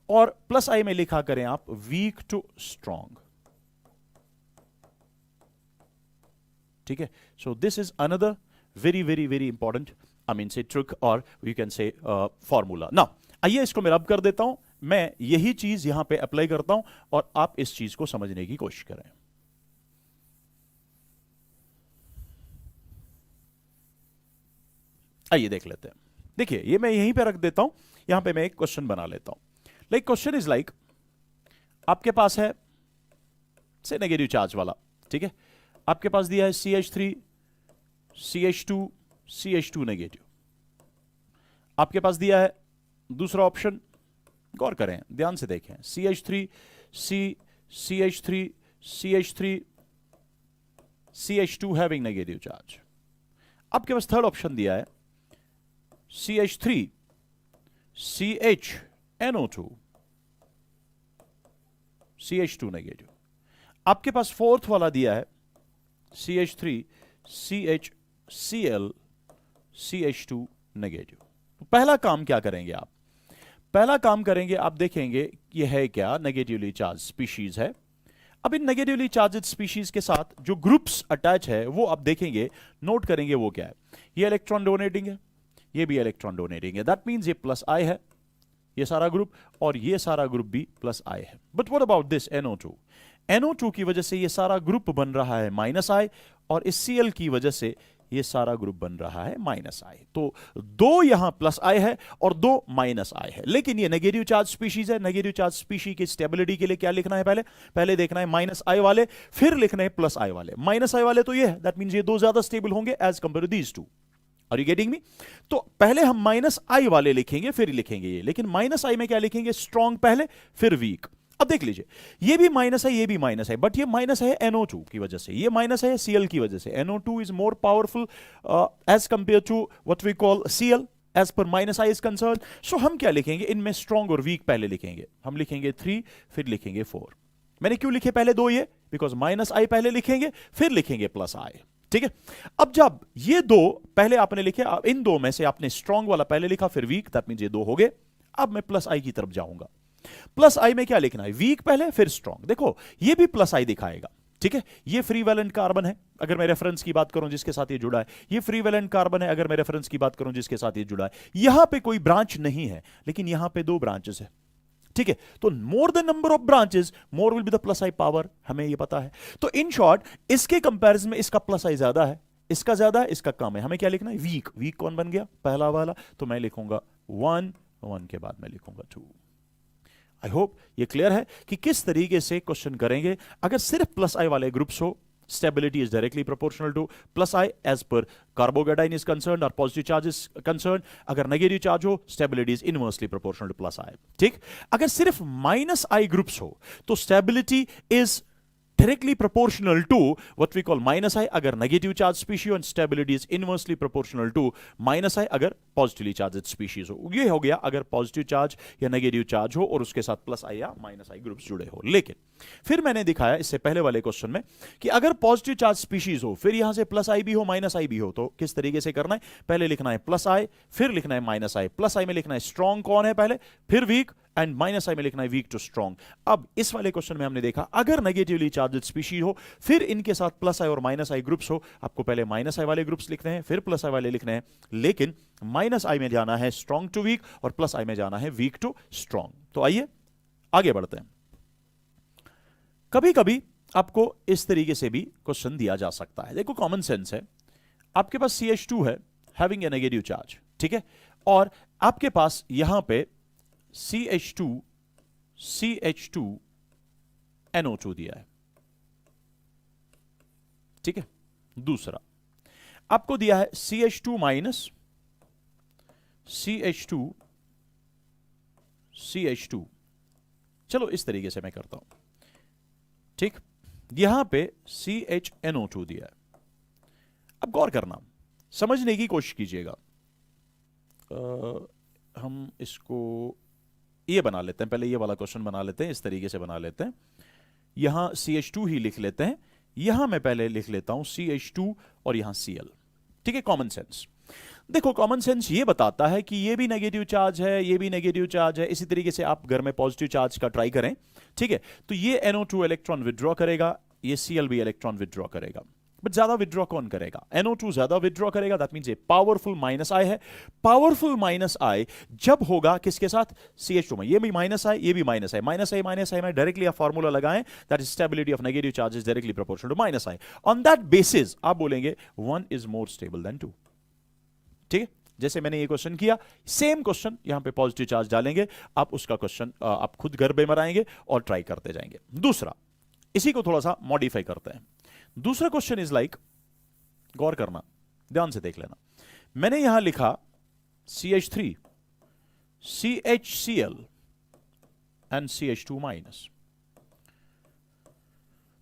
Speaker 1: और प्लस आई में लिखा करें आप वीक टू स्ट्रॉन्ग, ठीक है। सो this is another very very very important, I mean से ट्रिक और यू कैन से फॉर्मूला। ना आइए इसको मैं रब कर देता हूं, मैं यही चीज यहां पे अप्लाई करता हूं और आप इस चीज को समझने की कोशिश करें। आइए देख लेते हैं। देखिए ये मैं यहीं पे रख देता हूं, यहां पे मैं एक क्वेश्चन बना लेता हूं। लाइक क्वेश्चन इज लाइक, आपके पास है से नेगेटिव चार्ज वाला, ठीक है। आपके पास दिया है CH3 CH2 नेगेटिव। आपके पास दिया है दूसरा ऑप्शन, गौर करें, ध्यान से देखें, CH3 CH3 CH2 having negative charge. आपके पास थर्ड ऑप्शन दिया है CH3 CHNO2 CH2 नेगेटिव। आपके पास फोर्थ वाला दिया है CH3 CHCl CH2 नेगेटिव। तो पहला काम क्या करेंगे आप? पहला काम करेंगे, आप देखेंगे ये है क्या, नेगेटिवली चार्ज स्पीशीज है। अब इन नेगेटिवली चार्ज स्पीशीज के साथ जो ग्रुप्स अटैच है वो आप देखेंगे, नोट करेंगे वो क्या है। ये इलेक्ट्रॉन डोनेटिंग है, ये भी इलेक्ट्रॉन डोनेटिंग है, दैट मींस ये प्लस आई है, ये सारा ग्रुप, और ये सारा ग्रुप भी प्लस आई है। But what about this NO2? NO2 की वजह से ये सारा ग्रुप बन रहा है माइनस आई, और इस Cl की वजह से ये सारा ग्रुप बन रहा है माइनस आई। तो दो यहां प्लस आई है और दो माइनस आई है, लेकिन ये नेगेटिव चार्ज स्पीशीज है। नेगेटिव चार्ज स्पीशीज की स्टेबिलिटी के लिए क्या लिखना है? पहले देखना है माइनस आई वाले, फिर लिखना है प्लस आई वाले। माइनस आई वाले तो ये है, दैट मींस ये दो ज्यादा स्टेबल होंगे as compare to these two. Are you getting me? तो पहले हम माइनस आई वाले लिखेंगे, फिर लिखेंगे ये, लेकिन माइनस आई में क्या लिखेंगे? स्ट्रॉन्ग पहले, फिर वीक। अब देख लीजिए, ये भी माइनस है, ये भी माइनस है, बट ये माइनस है NO2 की वजह से, ये माइनस है Cl की वजह से। NO2 is more powerful as compare to what we call Cl as पर minus I is concern. So हम क्या लिखेंगे? इनमें स्ट्रॉन्ग और वीक पहले लिखेंगे। हम लिखेंगे 3, फिर लिखेंगे 4। मैंने क्यों लिखे पहले दो? ये बिकॉज माइनस आई पहले लिखेंगे, फिर लिखेंगे प्लस आई। ठीक है, अब जब ये दो पहले आपने लिखे, इन दो में से आपने स्ट्रॉन्ग वाला पहले लिखा, फिर वीक, दैट मींस ये दो हो गए। अब मैं प्लस आई की तरफ जाऊंगा। प्लस आई में क्या लिखना है? वीक पहले, फिर स्ट्रॉन्ग। देखो ये भी प्लस आई दिखाएगा। ठीक है, ये फ्री वैलेंट कार्बन है, अगर मैं रेफरेंस की बात करूं जिसके साथ ये जुड़ा है। ये फ्री वैलेंट कार्बन है, अगर मैं रेफरेंस की बात करूं जिसके साथ ये जुड़ा है। यहां पे कोई ब्रांच नहीं है, लेकिन यहां पे दो ब्रांचेस है। ठीक है, तो more the number of branches, more will be the plus I power, हमें ये पता है। तो इन शॉर्ट, इसके कंपैरिजन में इसका प्लस आई ज्यादा है, इसका ज्यादा है, इसका कम है। हमें क्या लिखना है? वीक। वीक कौन बन गया? पहला वाला। तो मैं लिखूंगा 1, 1 के बाद मैं लिखूंगा 2। आई होप ये क्लियर है कि किस तरीके से क्वेश्चन करेंगे। अगर सिर्फ प्लस आई वाले ग्रुप्स हो, stability is directly proportional to plus I as per carbocation is concerned or positive charge is concerned. अगर negative charge हो, stability is inversely proportional to plus I. ठीक? अगर सिर्फ minus I groups हो, तो stability is directly proportional to what we call minus I अगर negative charge species हो, and stability is inversely proportional to minus I अगर positively charged species हो। ये हो गया अगर positive charge या negative charge हो और उसके साथ plus I या minus I ग्रुप्स जुड़े हो। लेकिन फिर मैंने दिखाया इससे पहले वाले क्वेश्चन में कि अगर पॉजिटिव चार्ज स्पीशीज हो, फिर यहां से प्लस आई भी हो, माइनस आई भी हो, तो किस तरीके से करना है? पहले लिखना है प्लस आई, फिर लिखना है माइनस आई। प्लस आई में लिखना है स्ट्रॉन्ग कौन है पहले, फिर वीक, एंड माइनस आई में लिखना है वीक टू स्ट्रॉन्ग। अब इस वाले क्वेश्चन में हमने देखा अगर नेगेटिवली चार्जड स्पीशीज हो, फिर इनके साथ प्लस आई और माइनस आई ग्रुप्स हो, आपको पहले माइनस आई वाले ग्रुप्स लिखने हैं, फिर प्लस आई वाले लिखने हैं। लेकिन माइनस आई में जाना है स्ट्रॉन्ग टू वीक और प्लस आई में जाना है वीक टू स्ट्रॉन्ग। तो आइए आगे बढ़ते हैं। कभी कभी आपको इस तरीके से भी क्वेश्चन दिया जा सकता है। देखो कॉमन सेंस है, आपके पास CH2 है हैविंग ए नेगेटिव चार्ज, ठीक है, और आपके पास यहां पे CH2 NO2 दिया है। ठीक है, दूसरा आपको दिया है CH2 माइनस CH2। चलो इस तरीके से मैं करता हूं। ठीक, यहां पे CHNO2 दिया है। अब गौर करना, समझने की कोशिश कीजिएगा। हम इसको ये बना लेते हैं, पहले ये वाला क्वेश्चन बना लेते हैं, इस तरीके से बना लेते हैं। यहां CH2 ही लिख लेते हैं, यहां मैं पहले लिख लेता हूं CH2 और यहां Cl। ठीक है, कॉमन सेंस। देखो कॉमन सेंस ये बताता है कि ये भी नेगेटिव चार्ज है, ये भी नेगेटिव चार्ज है। इसी तरीके से आप घर में पॉजिटिव चार्ज का ट्राई करें। ठीक है, तो ये NO2 इलेक्ट्रॉन विड्रॉ करेगा, ये Cl भी इलेक्ट्रॉन विड्रॉ करेगा। बट ज्यादा विड्रॉ कौन करेगा? NO2 ज्यादा विड्रॉ करेगा, दैट मींस ये पावरफुल माइनस आई है। पावरफुल माइनस आई जब होगा किसके साथ? CH2 में। ये भी माइनस आई, ये भी माइनस आई। माइनस आई में डायरेक्टली आप फॉर्मूला लगाएं, that is stability of negative charge is directly proportional to minus I. On that basis आप बोलेंगे 1 इज मोर स्टेबल देन 2। ठीक है, जैसे मैंने ये क्वेश्चन किया, सेम क्वेश्चन यहां पे पॉजिटिव चार्ज डालेंगे, आप उसका क्वेश्चन आप खुद घर पे बनाएंगे और ट्राई करते जाएंगे। दूसरा, इसी को थोड़ा सा मॉडिफाई करते हैं। दूसरा क्वेश्चन इज लाइक, गौर करना, ध्यान से देख लेना, मैंने यहां लिखा CH3, CHCl and CH2 minus.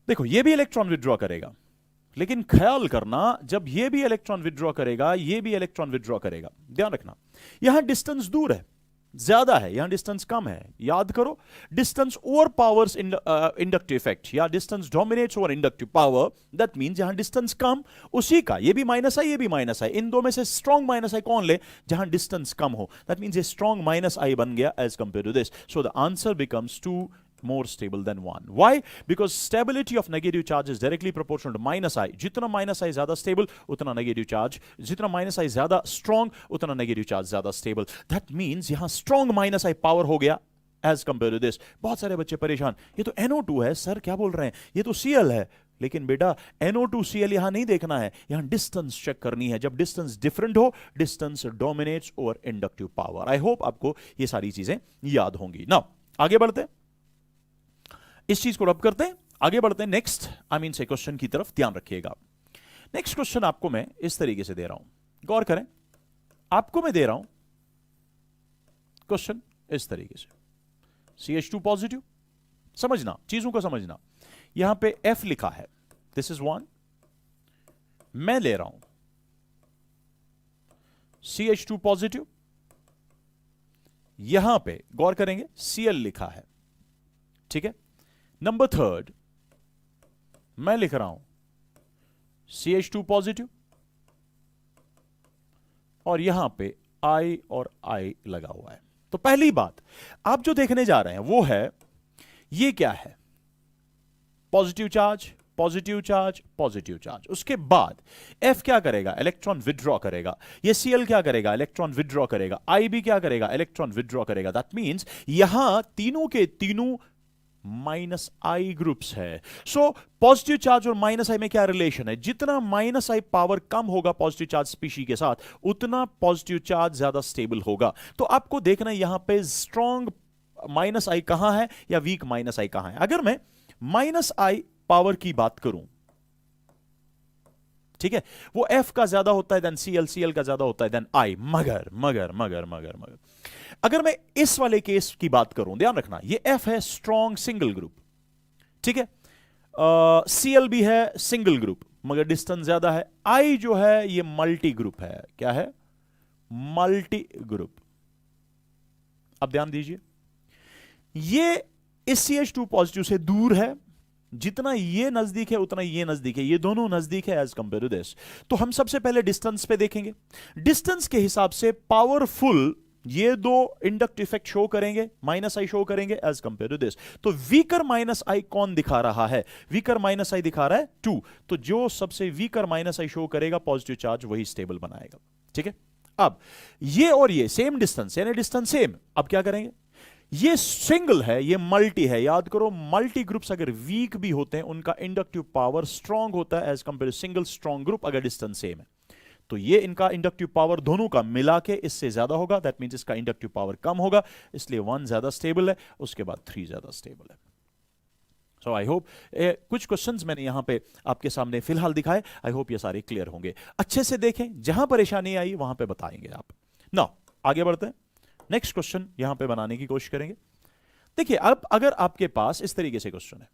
Speaker 1: देखो ये भी इलेक्ट्रॉन विड्रॉ करेगा, लेकिन ख्याल करना जब ये भी इलेक्ट्रॉन विड्रॉ करेगा, ये भी इलेक्ट्रॉन विड्रॉ करेगा, ध्यान रखना यहां डिस्टेंस दूर है, ज्यादा है, यहां डिस्टेंस कम है। याद करो, distance over powers inductive effect, या distance dominates over inductive power. That means जहां डिस्टेंस कम, उसी का ये भी माइनस आई, ये भी माइनस आई, इन दो में से स्ट्रॉन्ग माइनस आई कौन ले? जहां डिस्टेंस कम हो। दैट मींस ये स्ट्रॉन्ग माइनस आई बन गया as compare to this. So the answer becomes 2 more stable than 1. Why? Because stability of negative charge is directly proportional to minus I. जितना minus I ज्यादा stable, उतना negative charge, जितना minus I ज्यादा strong, उतना negative charge ज्यादा stable. That means यहां strong minus I power हो गया as compared to this. बहुत सारे बच्चे परेशान, ये तो NO2 है सर, क्या बोल रहे हैं, ये तो Cl है। लेकिन बेटा NO2Cl यहां नहीं देखना है, यहां डिस्टेंस चेक करनी है। जब डिस्टेंस डिफरेंट हो, distance dominates over inductive power. I hope आपको ये सारी चीजें याद होंगी। नाउ आगे बढ़ते हैं, इस चीज को रब करते हैं, आगे बढ़ते हैं नेक्स्ट से क्वेश्चन की तरफ। ध्यान रखिएगा, नेक्स्ट क्वेश्चन आपको मैं इस तरीके से दे रहा हूं, गौर करें। आपको मैं दे रहा हूं क्वेश्चन इस तरीके से, CH2 पॉजिटिव, समझना चीजों को समझना। यहां पे F लिखा है, दिस इज 1, मैं ले रहा हूं CH2 पॉजिटिव, यहां पे गौर करेंगे Cl लिखा है, ठीक है। नंबर 3 मैं लिख रहा हूं CH2 पॉजिटिव, और यहां पे I और I लगा हुआ है। तो पहली बात आप जो देखने जा रहे हैं वो है, ये क्या है, positive charge, positive charge, positive charge. उसके बाद F क्या करेगा, इलेक्ट्रॉन विड्रॉ करेगा। ये Cl क्या करेगा, इलेक्ट्रॉन विड्रॉ करेगा। I भी क्या करेगा, इलेक्ट्रॉन विड्रॉ करेगा। दैट मींस यहां तीनों के तीनों माइनस आई ग्रुप्स है। सो पॉजिटिव चार्ज और माइनस आई में क्या रिलेशन है, जितना माइनस आई पावर कम होगा पॉजिटिव चार्ज स्पीशी के साथ, उतना पॉजिटिव चार्ज ज्यादा स्टेबल होगा। तो आपको देखना यहां पे स्ट्रॉन्ग माइनस आई कहां है या वीक माइनस आई कहां है। अगर मैं माइनस आई पावर की बात करूं, ठीक है, वो F का ज्यादा होता है देन Cl का ज्यादा होता है देन I। मगर मगर मगर मगर मगर अगर मैं इस वाले केस की बात करूं, ध्यान रखना ये F है स्ट्रॉन्ग सिंगल ग्रुप, ठीक है, Cl भी है सिंगल ग्रुप मगर डिस्टेंस ज्यादा है। I जो है ये मल्टी ग्रुप है, क्या है, मल्टी ग्रुप। अब ध्यान दीजिए, ये इस CH2 पॉजिटिव से दूर है, जितना ये नजदीक है उतना ये नजदीक है, ये दोनों नजदीक है एज कंपेयर टू दिस। तो हम सबसे पहले डिस्टेंस पे देखेंगे, डिस्टेंस के हिसाब से पावरफुल ये दो इंडक्टिव इफेक्ट शो करेंगे, माइनस आई शो करेंगे एज कंपेयर टू दिस। तो वीकर माइनस आई कौन दिखा रहा है, वीकर माइनस आई दिखा रहा है 2। तो जो सबसे वीकर माइनस आई शो करेगा पॉजिटिव चार्ज वही स्टेबल बनाएगा, ठीक है। अब ये और ये सेम डिस्टेंस, यानी डिस्टेंस सेम। अब क्या करेंगे, ये सिंगल है, ये मल्टी है। याद करो मल्टी ग्रुप्स अगर वीक भी होते हैं उनका इंडक्टिव पावर स्ट्रॉन्ग होता है as compare to single strong group अगर डिस्टेंस सेम है। तो ये इनका इंडक्टिव पावर दोनों का मिला के इससे ज्यादा होगा, दैट मींस इसका इंडक्टिव पावर कम होगा, इसलिए 1 ज्यादा स्टेबल है, उसके बाद 3 ज्यादा स्टेबल है। सो आई होप कुछ क्वेश्चंस मैंने यहां पे आपके सामने फिलहाल दिखाए, आई होप ये सारे क्लियर होंगे। अच्छे से देखें, जहां परेशानी आई वहां पे बताएंगे आप। नाउ आगे बढ़ते हैं, नेक्स्ट क्वेश्चन यहां पे बनाने की कोशिश करेंगे। देखिए अब अगर आपके पास इस तरीके से क्वेश्चन है,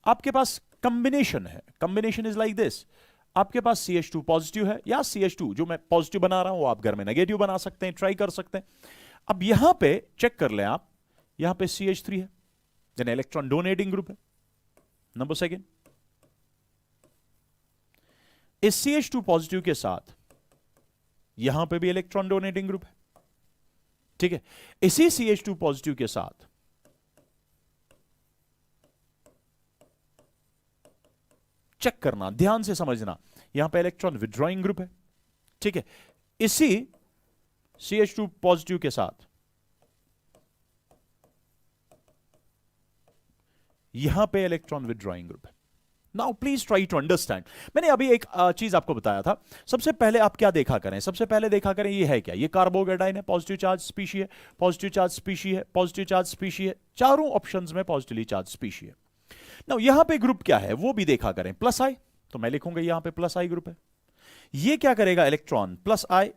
Speaker 1: आपके पास कंबिनेशन है, कंबिनेशन इज लाइक दिस, आपके पास CH2 पॉजिटिव है या CH2 जो मैं पॉजिटिव बना रहा हूं वो आप घर में नेगेटिव बना सकते हैं, ट्राई कर सकते हैं। अब यहां पे चेक कर लें आप, यहां पे CH3 है, यानी इलेक्ट्रॉन डोनेटिंग ग्रुप है। नंबर सेकेंड, इस CH2 पॉजिटिव के साथ यहां पे भी इलेक्ट्रॉन डोनेटिंग ग्रुप है, ठीक है। इसी CH2 पॉजिटिव के साथ चेक करना, ध्यान से समझना, यहां पे इलेक्ट्रॉन विड्रॉइंग ग्रुप है, ठीक है। इसी CH2 पॉजिटिव के साथ यहां पे इलेक्ट्रॉन विड्रॉइंग ग्रुप है। Now please try to understand, मैंने अभी एक चीज आपको बताया था। सबसे पहले आप क्या देखा करें, सबसे पहले देखा करें ये है क्या, ये कार्बोकेटाइन है, पॉजिटिव चार्ज स्पीशी है, पॉजिटिव चार्ज स्पीशी है, पॉजिटिव चार्ज स्पीशी है, चारों ऑप्शंस में पॉजिटिवली चार्ज स्पीशी है। नाउ यहां पे ग्रुप क्या है वो भी देखा करें, प्लस आई, तो मैं लिखूंगा यहां पे प्लस आई ग्रुप है। ये क्या करेगा, इलेक्ट्रॉन प्लस आई,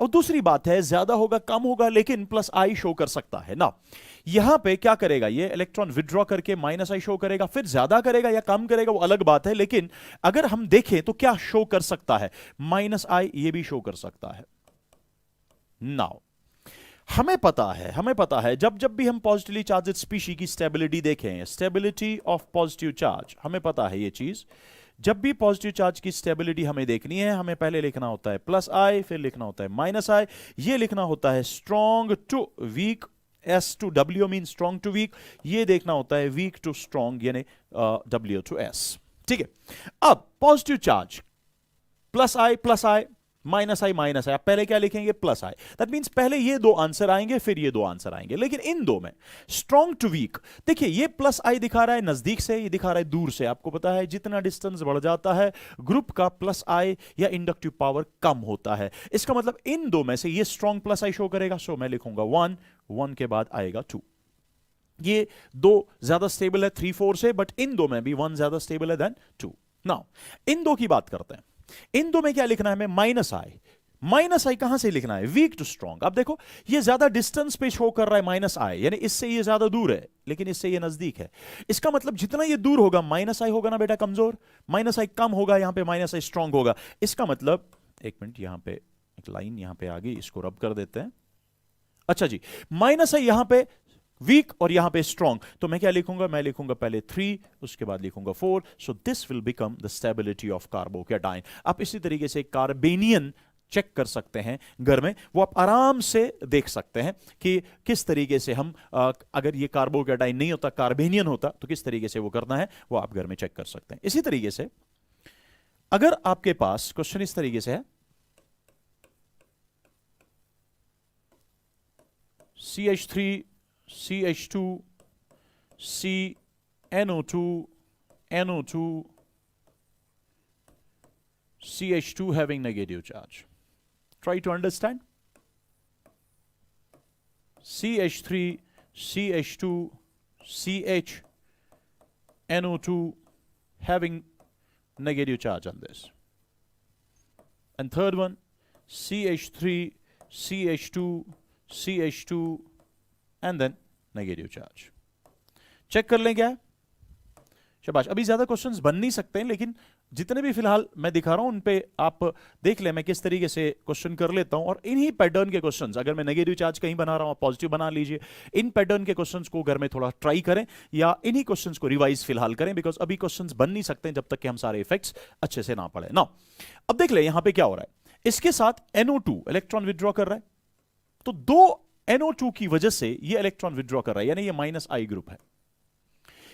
Speaker 1: और दूसरी बात है ज्यादा होगा कम होगा लेकिन प्लस आई शो कर सकता है ना। यहां पे क्या करेगा, ये इलेक्ट्रॉन विड्रॉ करके माइनस आई शो करेगा, फिर ज्यादा करेगा या कम करेगा वो अलग बात है, लेकिन अगर हम देखें तो क्या शो कर सकता है, माइनस आई ये भी शो कर सकता है। नाउ हमें पता है जब जब भी हम पॉजिटिवली चार्ज स्पीशी की स्टेबिलिटी देखें, स्टेबिलिटी ऑफ पॉजिटिव चार्ज, हमें पता है ये चीज, जब भी पॉजिटिव चार्ज की स्टेबिलिटी हमें देखनी है, हमें पहले लिखना होता है प्लस आई, फिर लिखना होता है माइनस आई, ये लिखना होता है strong to weak, S to W mean strong to weak, ये देखना होता है वीक टू स्ट्रॉन्ग यानी डब्ल्यू टू एस। ठीक है, अब positive charge plus I minus I, आप पहले क्या लिखेंगे, प्लस आई, दैट मींस पहले ये दो आंसर आएंगे फिर ये दो आंसर आएंगे, लेकिन इन दो में स्ट्रॉन्ग टू वीक, देखिए ये प्लस आई दिखा रहा है नजदीक से, ये दिखा रहा है दूर से। आपको पता है जितना डिस्टेंस बढ़ जाता है ग्रुप का प्लस आई या इंडक्टिव पावर कम होता है, इसका मतलब इन दो में से ये स्ट्रॉन्ग प्लस आई शो करेगा, सो मैं लिखूंगा 1 के बाद आएगा 2। ये दो ज्यादा स्टेबल है 3 4 से, बट इन दो में भी 1 ज्यादा स्टेबल है देन 2। नाउ इन दो की बात करते हैं, इन दो में क्या लिखना है हमें, माइनस आई कहां से लिखना है, वीक टू स्ट्रॉन्ग। अब देखो ये ज्यादा डिस्टेंस पे शो कर रहा है माइनस आई, यानी इससे ये ज्यादा दूर है लेकिन इससे ये नजदीक है, इसका मतलब जितना ये दूर होगा माइनस आई होगा ना बेटा कमजोर, माइनस आई कम होगा, यहां पे माइनस आई स्ट्रॉन्ग होगा। इसका मतलब एक मिनट, यहां पे एक लाइन यहां पे आ गई, इसको रब कर देते हैं। अच्छा जी, माइनस आई यहां पे वीक और यहां पे स्ट्रॉन्ग, तो मैं क्या लिखूंगा, मैं लिखूंगा पहले 3 उसके बाद लिखूंगा 4, so this will become the stability of carbocation. आप इसी तरीके से कार्बेनियन चेक कर सकते हैं घर में, वो आप आराम से देख सकते हैं कि किस तरीके से हम अगर ये कार्बोकैटायन नहीं होता कार्बेनियन होता तो किस तरीके से वो करना है, वो आप घर में चेक कर सकते हैं। इसी तरीके से अगर आपके पास क्वेश्चन इस तरीके से है, CH3 CH2 CNO2 NO2 CH2 having negative charge. Try to understand. CH3 CH2 CH NO2 having negative charge on this. And third one, CH3 CH2 CH2 and then negative charge. Check कर लें क्या है, शाबाश। अभी ज्यादा questions बन नहीं सकते हैं, लेकिन जितने भी फिलहाल मैं दिखा रहा हूं उन पे आप देख लें मैं किस तरीके से क्वेश्चन कर लेता हूं, और इन्हीं पैटर्न के क्वेश्चंस, अगर मैं नेगेटिव चार्ज कहीं बना रहा हूं पॉजिटिव बना लीजिए, इन पैटर्न के क्वेश्चंस को घर में थोड़ा ट्राई करें या इन्हीं क्वेश्चंस को रिवाइज फिलहाल करें, बिकॉज अभी क्वेश्चंस बन नहीं सकते जब तक कि हम सारे इफेक्ट्स अच्छे से ना पढ़े ना। अब देख ले यहां पर क्या हो रहा है, इसके साथ NO2 इलेक्ट्रॉन विड्रॉ कर रहा है, तो दो NO2 की वजह से ये इलेक्ट्रॉन विड्रॉ कर रहा है, यानी ये माइनस आई ग्रुप है।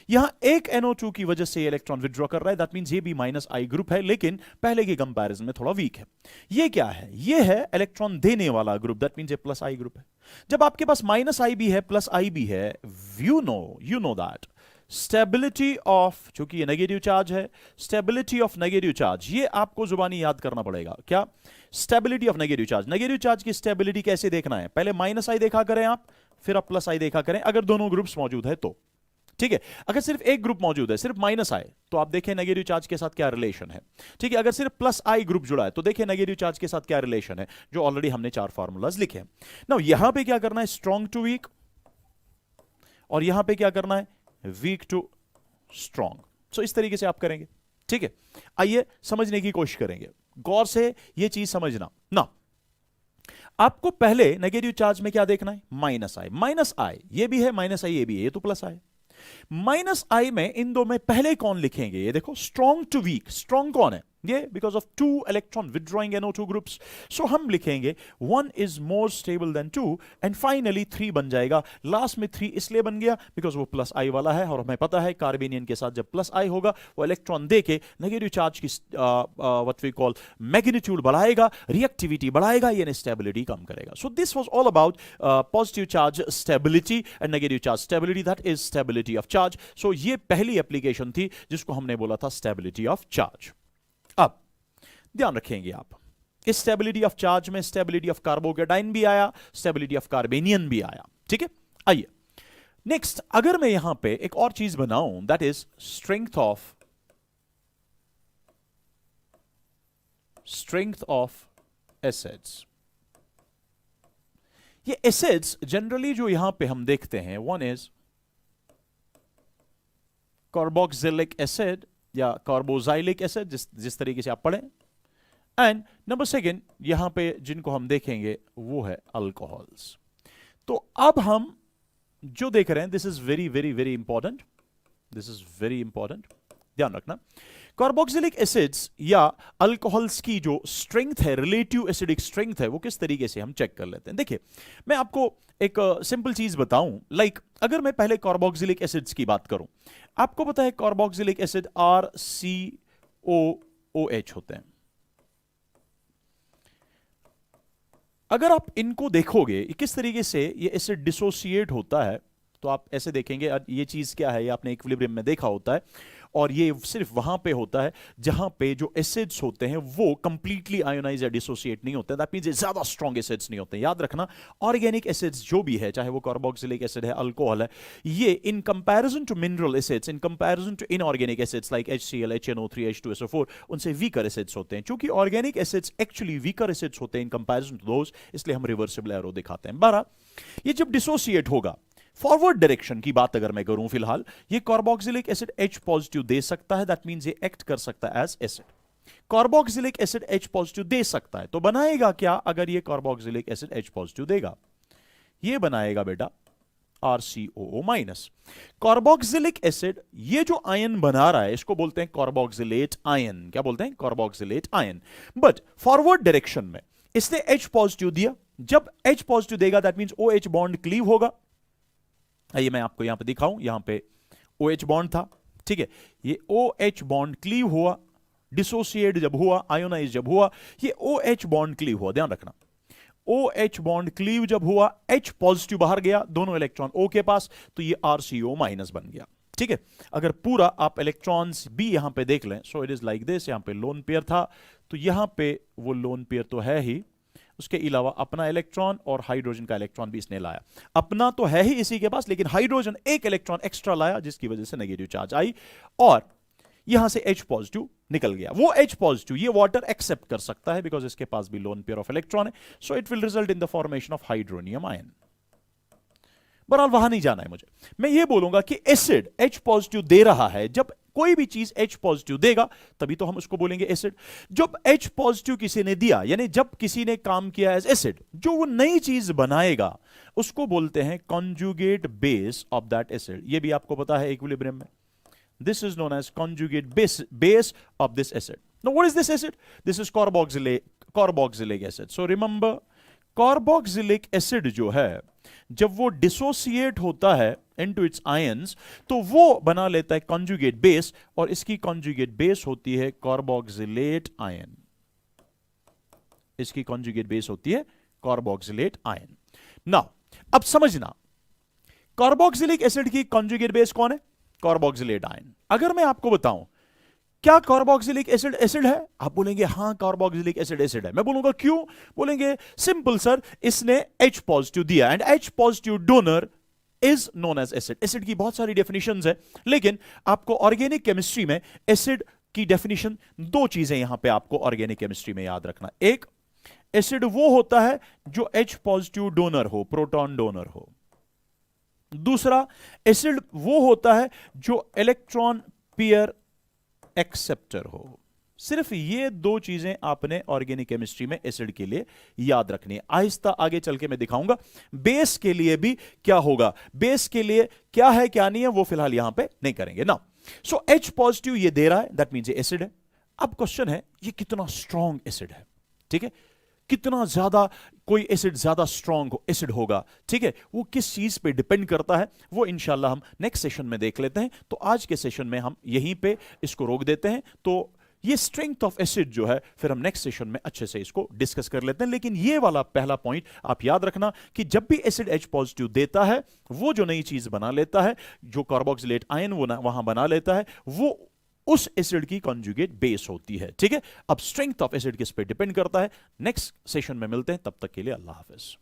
Speaker 1: यहां एक NO2 की वजह से ये इलेक्ट्रॉन विड्रॉ कर रहा है, दैट मींस ये भी माइनस आई ग्रुप है, लेकिन पहले के कंपैरिजन में थोड़ा वीक है। ये क्या है, ये है इलेक्ट्रॉन देने वाला ग्रुप, दैट मींस ये प्लस आई ग्रुप है। जब आपके पास माइनस आई भी है प्लस आई भी है, you know that stability of, चूंकि ये नेगेटिव चार्ज है, स्टेबिलिटी ऑफ नेगेटिव चार्ज, ये आपको जुबानी याद करना पड़ेगा। क्या, stability of negative charge, negative charge की स्टेबिलिटी कैसे देखना है, पहले माइनस आई देखा करें आप, फिर आप प्लस आई देखा करें, अगर दोनों ग्रुप्स मौजूद है तो ठीक है। अगर सिर्फ एक ग्रुप मौजूद है, सिर्फ माइनस आई, तो आप देखें नेगेटिव चार्ज के साथ क्या रिलेशन है, ठीक है। अगर सिर्फ प्लस आई ग्रुप जुड़ा है तो देखें नेगेटिव चार्ज के साथ क्या रिलेशन है, जो ऑलरेडी हमने 4 फार्मूलाज लिखे हैं। नाउ यहां पे क्या करना है, स्ट्रॉन्ग टू वीक, और यहां पे क्या करना है, वीक टू स्ट्रॉन्ग। सो इस तरीके से आप करेंगे, ठीक है। आइए समझने की कोशिश करेंगे, गौर से ये चीज समझना ना। आपको पहले नेगेटिव चार्ज में क्या देखना है, माइनस आई, ये भी है माइनस आई, ये भी है, ये तो प्लस आई। माइनस आई में इन दो में पहले कौन लिखेंगे, ये देखो स्ट्रॉन्ग टू वीक, स्ट्रॉन्ग कौन है, ये because of 2 electron withdrawing NO2 groups, so हम लिखेंगे 1 is more stable then 2, and finally 3 बन जाएगा। लास्ट में 3 इसलिए बन गया बिकॉज वो प्लस आई वाला है, और हमें पता है कार्बेनियन के साथ जब प्लस आई होगा वो इलेक्ट्रॉन देके नेगेटिव चार्ज की व्हाट वी कॉल मैग्नीट्यूड बढ़ाएगा, रिएक्टिविटी बढ़ाएगा, यानी स्टेबिलिटी कम करेगा। So this was all about positive charge stability and negative charge stability, that is stability of charge. So ये पहली एप्लीकेशन थी जिसको हमने बोला था स्टेबिलिटी ऑफ चार्ज। अब ध्यान रखेंगे आप, इस स्टेबिलिटी ऑफ चार्ज में स्टेबिलिटी ऑफ कार्बोकैटायन भी आया, स्टेबिलिटी ऑफ कार्बेनियन भी आया, ठीक है। आइए नेक्स्ट, अगर मैं यहां पे एक और चीज बनाऊं, that is strength of strength of acids. ये एसिड्स जनरली जो यहां पे हम देखते हैं, वन इज कार्बोक्सिलिक एसिड या कार्बोजाइलिक एसिड, जिस तरीके से आप पढ़ें, एंड नंबर सेकेंड यहां पे जिनको हम देखेंगे वो है अल्कोहल्स। तो अब हम जो देख रहे हैं, this is very very very important, this is very important, ध्यान रखना। कार्बोक्सिलिक एसिड्स या अल्कोहल्स की जो स्ट्रेंथ है, रिलेटिव एसिडिक स्ट्रेंथ है, वो किस तरीके से हम चेक कर लेते हैं। देखिए, मैं आपको एक सिंपल चीज बताऊं, लाइक अगर मैं पहले कार्बोक्सिलिक एसिड्स की बात करूं, आपको पता है कार्बोक्सिलिक एसिड RCOOH होते हैं। अगर आप इनको देखोगे किस तरीके से ये एसिड डिसोसिएट होता है, तो आप ऐसे देखेंगे, ये चीज क्या है, ये आपने इक्विलिब्रियम में देखा होता है, और ये सिर्फ वहां पे होता है जहां पे जो एसिड्स होते हैं वो कंप्लीटली आयोनाइज या डिसोसिएट नहीं होते, दैट मींस ज्यादा स्ट्रॉन्ग एसिड्स नहीं होते। याद रखना, ऑर्गेनिक एसिड्स जो भी है, चाहे वो कार्बोक्सिलिक एसिड है, अल्कोहल है, ये in comparison to mineral acids, in comparison to inorganic acids like HCl, HNO3, H2SO4, उनसे वीकर एसिड्स होते हैं। क्योंकि organic acids actually weaker acids होते हैं इन कंपैरिजन टू दोस, इसलिए हम रिवर्सिबल एरो दिखाते हैं। 12, ये जब डिसोसिएट होगा, फॉरवर्ड डायरेक्शन की बात अगर मैं करूं, फिलहाल ये कार्बोक्सिलिक एसिड H पॉजिटिव दे सकता है, दैट मींस ये एक्ट कर सकता है as acid. Carboxylic acid H positive दे सकता है, तो बनाएगा क्या अगर ये कार्बोक्सिलिक एसिड H पॉजिटिव देगा? ये बनाएगा बेटा RCOO-। कार्बोक्सिलिक एसिड ये जो आयन बना रहा है, इसको बोलते हैं कार्बोक्सिलेट आयन। क्या बोलते हैं? Carboxylate ion. But forward direction में इसने H पॉजिटिव दिया, जब H पॉजिटिव देगा that means OH bond cleave होगा। आइए मैं आपको यहां पे दिखाऊं, यहां पे OH बॉन्ड था, ठीक है, ये OH बॉन्ड क्लीव हुआ, डिसोसिएट जब हुआ, आयोनाइज जब हुआ, ये OH बॉन्ड क्लीव हुआ। ध्यान रखना, OH बॉन्ड क्लीव जब हुआ, H पॉजिटिव बाहर गया, दोनों इलेक्ट्रॉन O के पास, तो ये RCO- बन गया। ठीक है, अगर पूरा आप इलेक्ट्रॉन्स भी यहां पे देख लें, so it is like this, यहां पे लोन पेयर था, तो यहां पे वो लोन पेयर तो है ही, उसके अलावा अपना इलेक्ट्रॉन और हाइड्रोजन का इलेक्ट्रॉन भी इसने लाया। अपना तो है ही इसी के पास, लेकिन हाइड्रोजन एक इलेक्ट्रॉन एक्स्ट्रा लाया, जिसकी वजह से नेगेटिव चार्ज आई और यहां से H पॉजिटिव निकल गया। वो H पॉजिटिव ये वाटर एक्सेप्ट कर सकता है बिकॉज इसके पास भी लोन पेयर ऑफ इलेक्ट्रॉन है, so it will result in the formation of hydronium ion. बहरहाल वहां नहीं जाना है मुझे, मैं ये बोलूंगा कि एसिड H पॉजिटिव दे रहा है, जब कोई भी चीज H पॉजिटिव देगा तभी तो हम उसको बोलेंगे एसिड। जब H पॉजिटिव किसी ने दिया, यानी जब किसी ने काम किया एज एसिड, जो वो नई चीज बनाएगा उसको बोलते हैं conjugate base of that acid. ये भी आपको पता है इक्विलिब्रियम में, this is known as conjugate base of this acid. Now what is this acid? This is carboxylic acid. So remember, carboxylic acid जो है जब वो डिसोसिएट होता है इनटू इट्स आयंस, तो वो बना लेता है कॉन्जुगेट बेस, और इसकी कॉन्जुगेट बेस होती है कार्बोक्सिलेट आयन। इसकी कॉन्जुगेट बेस होती है कार्बोक्सिलेट आयन। नाउ अब समझना, कार्बोक्सिलिक एसिड की कॉन्जुगेट बेस कौन है? Carboxylate ion. अगर मैं आपको बताऊं क्या कार्बोक्सिलिक एसिड एसिड है, आप बोलेंगे हां कार्बोक्सिलिक एसिड एसिड है। मैं बोलूंगा क्यों? बोलेंगे सिंपल सर, इसने H पॉजिटिव दिया and H positive donor is known as acid. Acid की बहुत सारी डेफिनेशंस है, लेकिन आपको ऑर्गेनिक केमिस्ट्री में एसिड की डेफिनेशन, दो चीजें यहां पे आपको ऑर्गेनिक केमिस्ट्री में याद रखना। एक, एसिड वो होता है जो H पॉजिटिव डोनर हो, प्रोटॉन डोनर हो। दूसरा, एसिड वो होता है जो इलेक्ट्रॉन पेयर एक्सेप्टर हो। सिर्फ ये दो चीजें आपने ऑर्गेनिक केमिस्ट्री में एसिड के लिए याद रखनी है। आहिस्ता आगे चल के मैं दिखाऊंगा बेस के लिए भी क्या होगा, बेस के लिए क्या है क्या नहीं है, वो फिलहाल यहां पे नहीं करेंगे ना। सो H पॉजिटिव ये दे रहा है, दैट मींस ये एसिड है। अब क्वेश्चन है ये कितना स्ट्रॉन्ग एसिड है, ठीक है, कितना ज्यादा कोई एसिड ज्यादा स्ट्रॉन्ग एसिड होगा, ठीक है, वो किस चीज पे डिपेंड करता है, वो इंशाल्लाह हम नेक्स्ट सेशन में देख लेते हैं। तो आज के सेशन में हम यहीं पे इसको रोक देते हैं। तो ये स्ट्रेंथ ऑफ एसिड जो है फिर हम नेक्स्ट सेशन में अच्छे से इसको डिस्कस कर लेते हैं। लेकिन ये वाला पहला पॉइंट आप याद रखना कि जब भी एसिड H पॉजिटिव देता है, वो जो नई चीज बना लेता है, जो कार्बोक्सिलेट आयन वो वहां बना लेता है, वो उस एसिड की कॉन्जुगेट बेस होती है। ठीक है, अब स्ट्रेंथ ऑफ एसिड किस पे डिपेंड करता है, नेक्स्ट सेशन में मिलते हैं। तब तक के लिए अल्लाह हाफिज।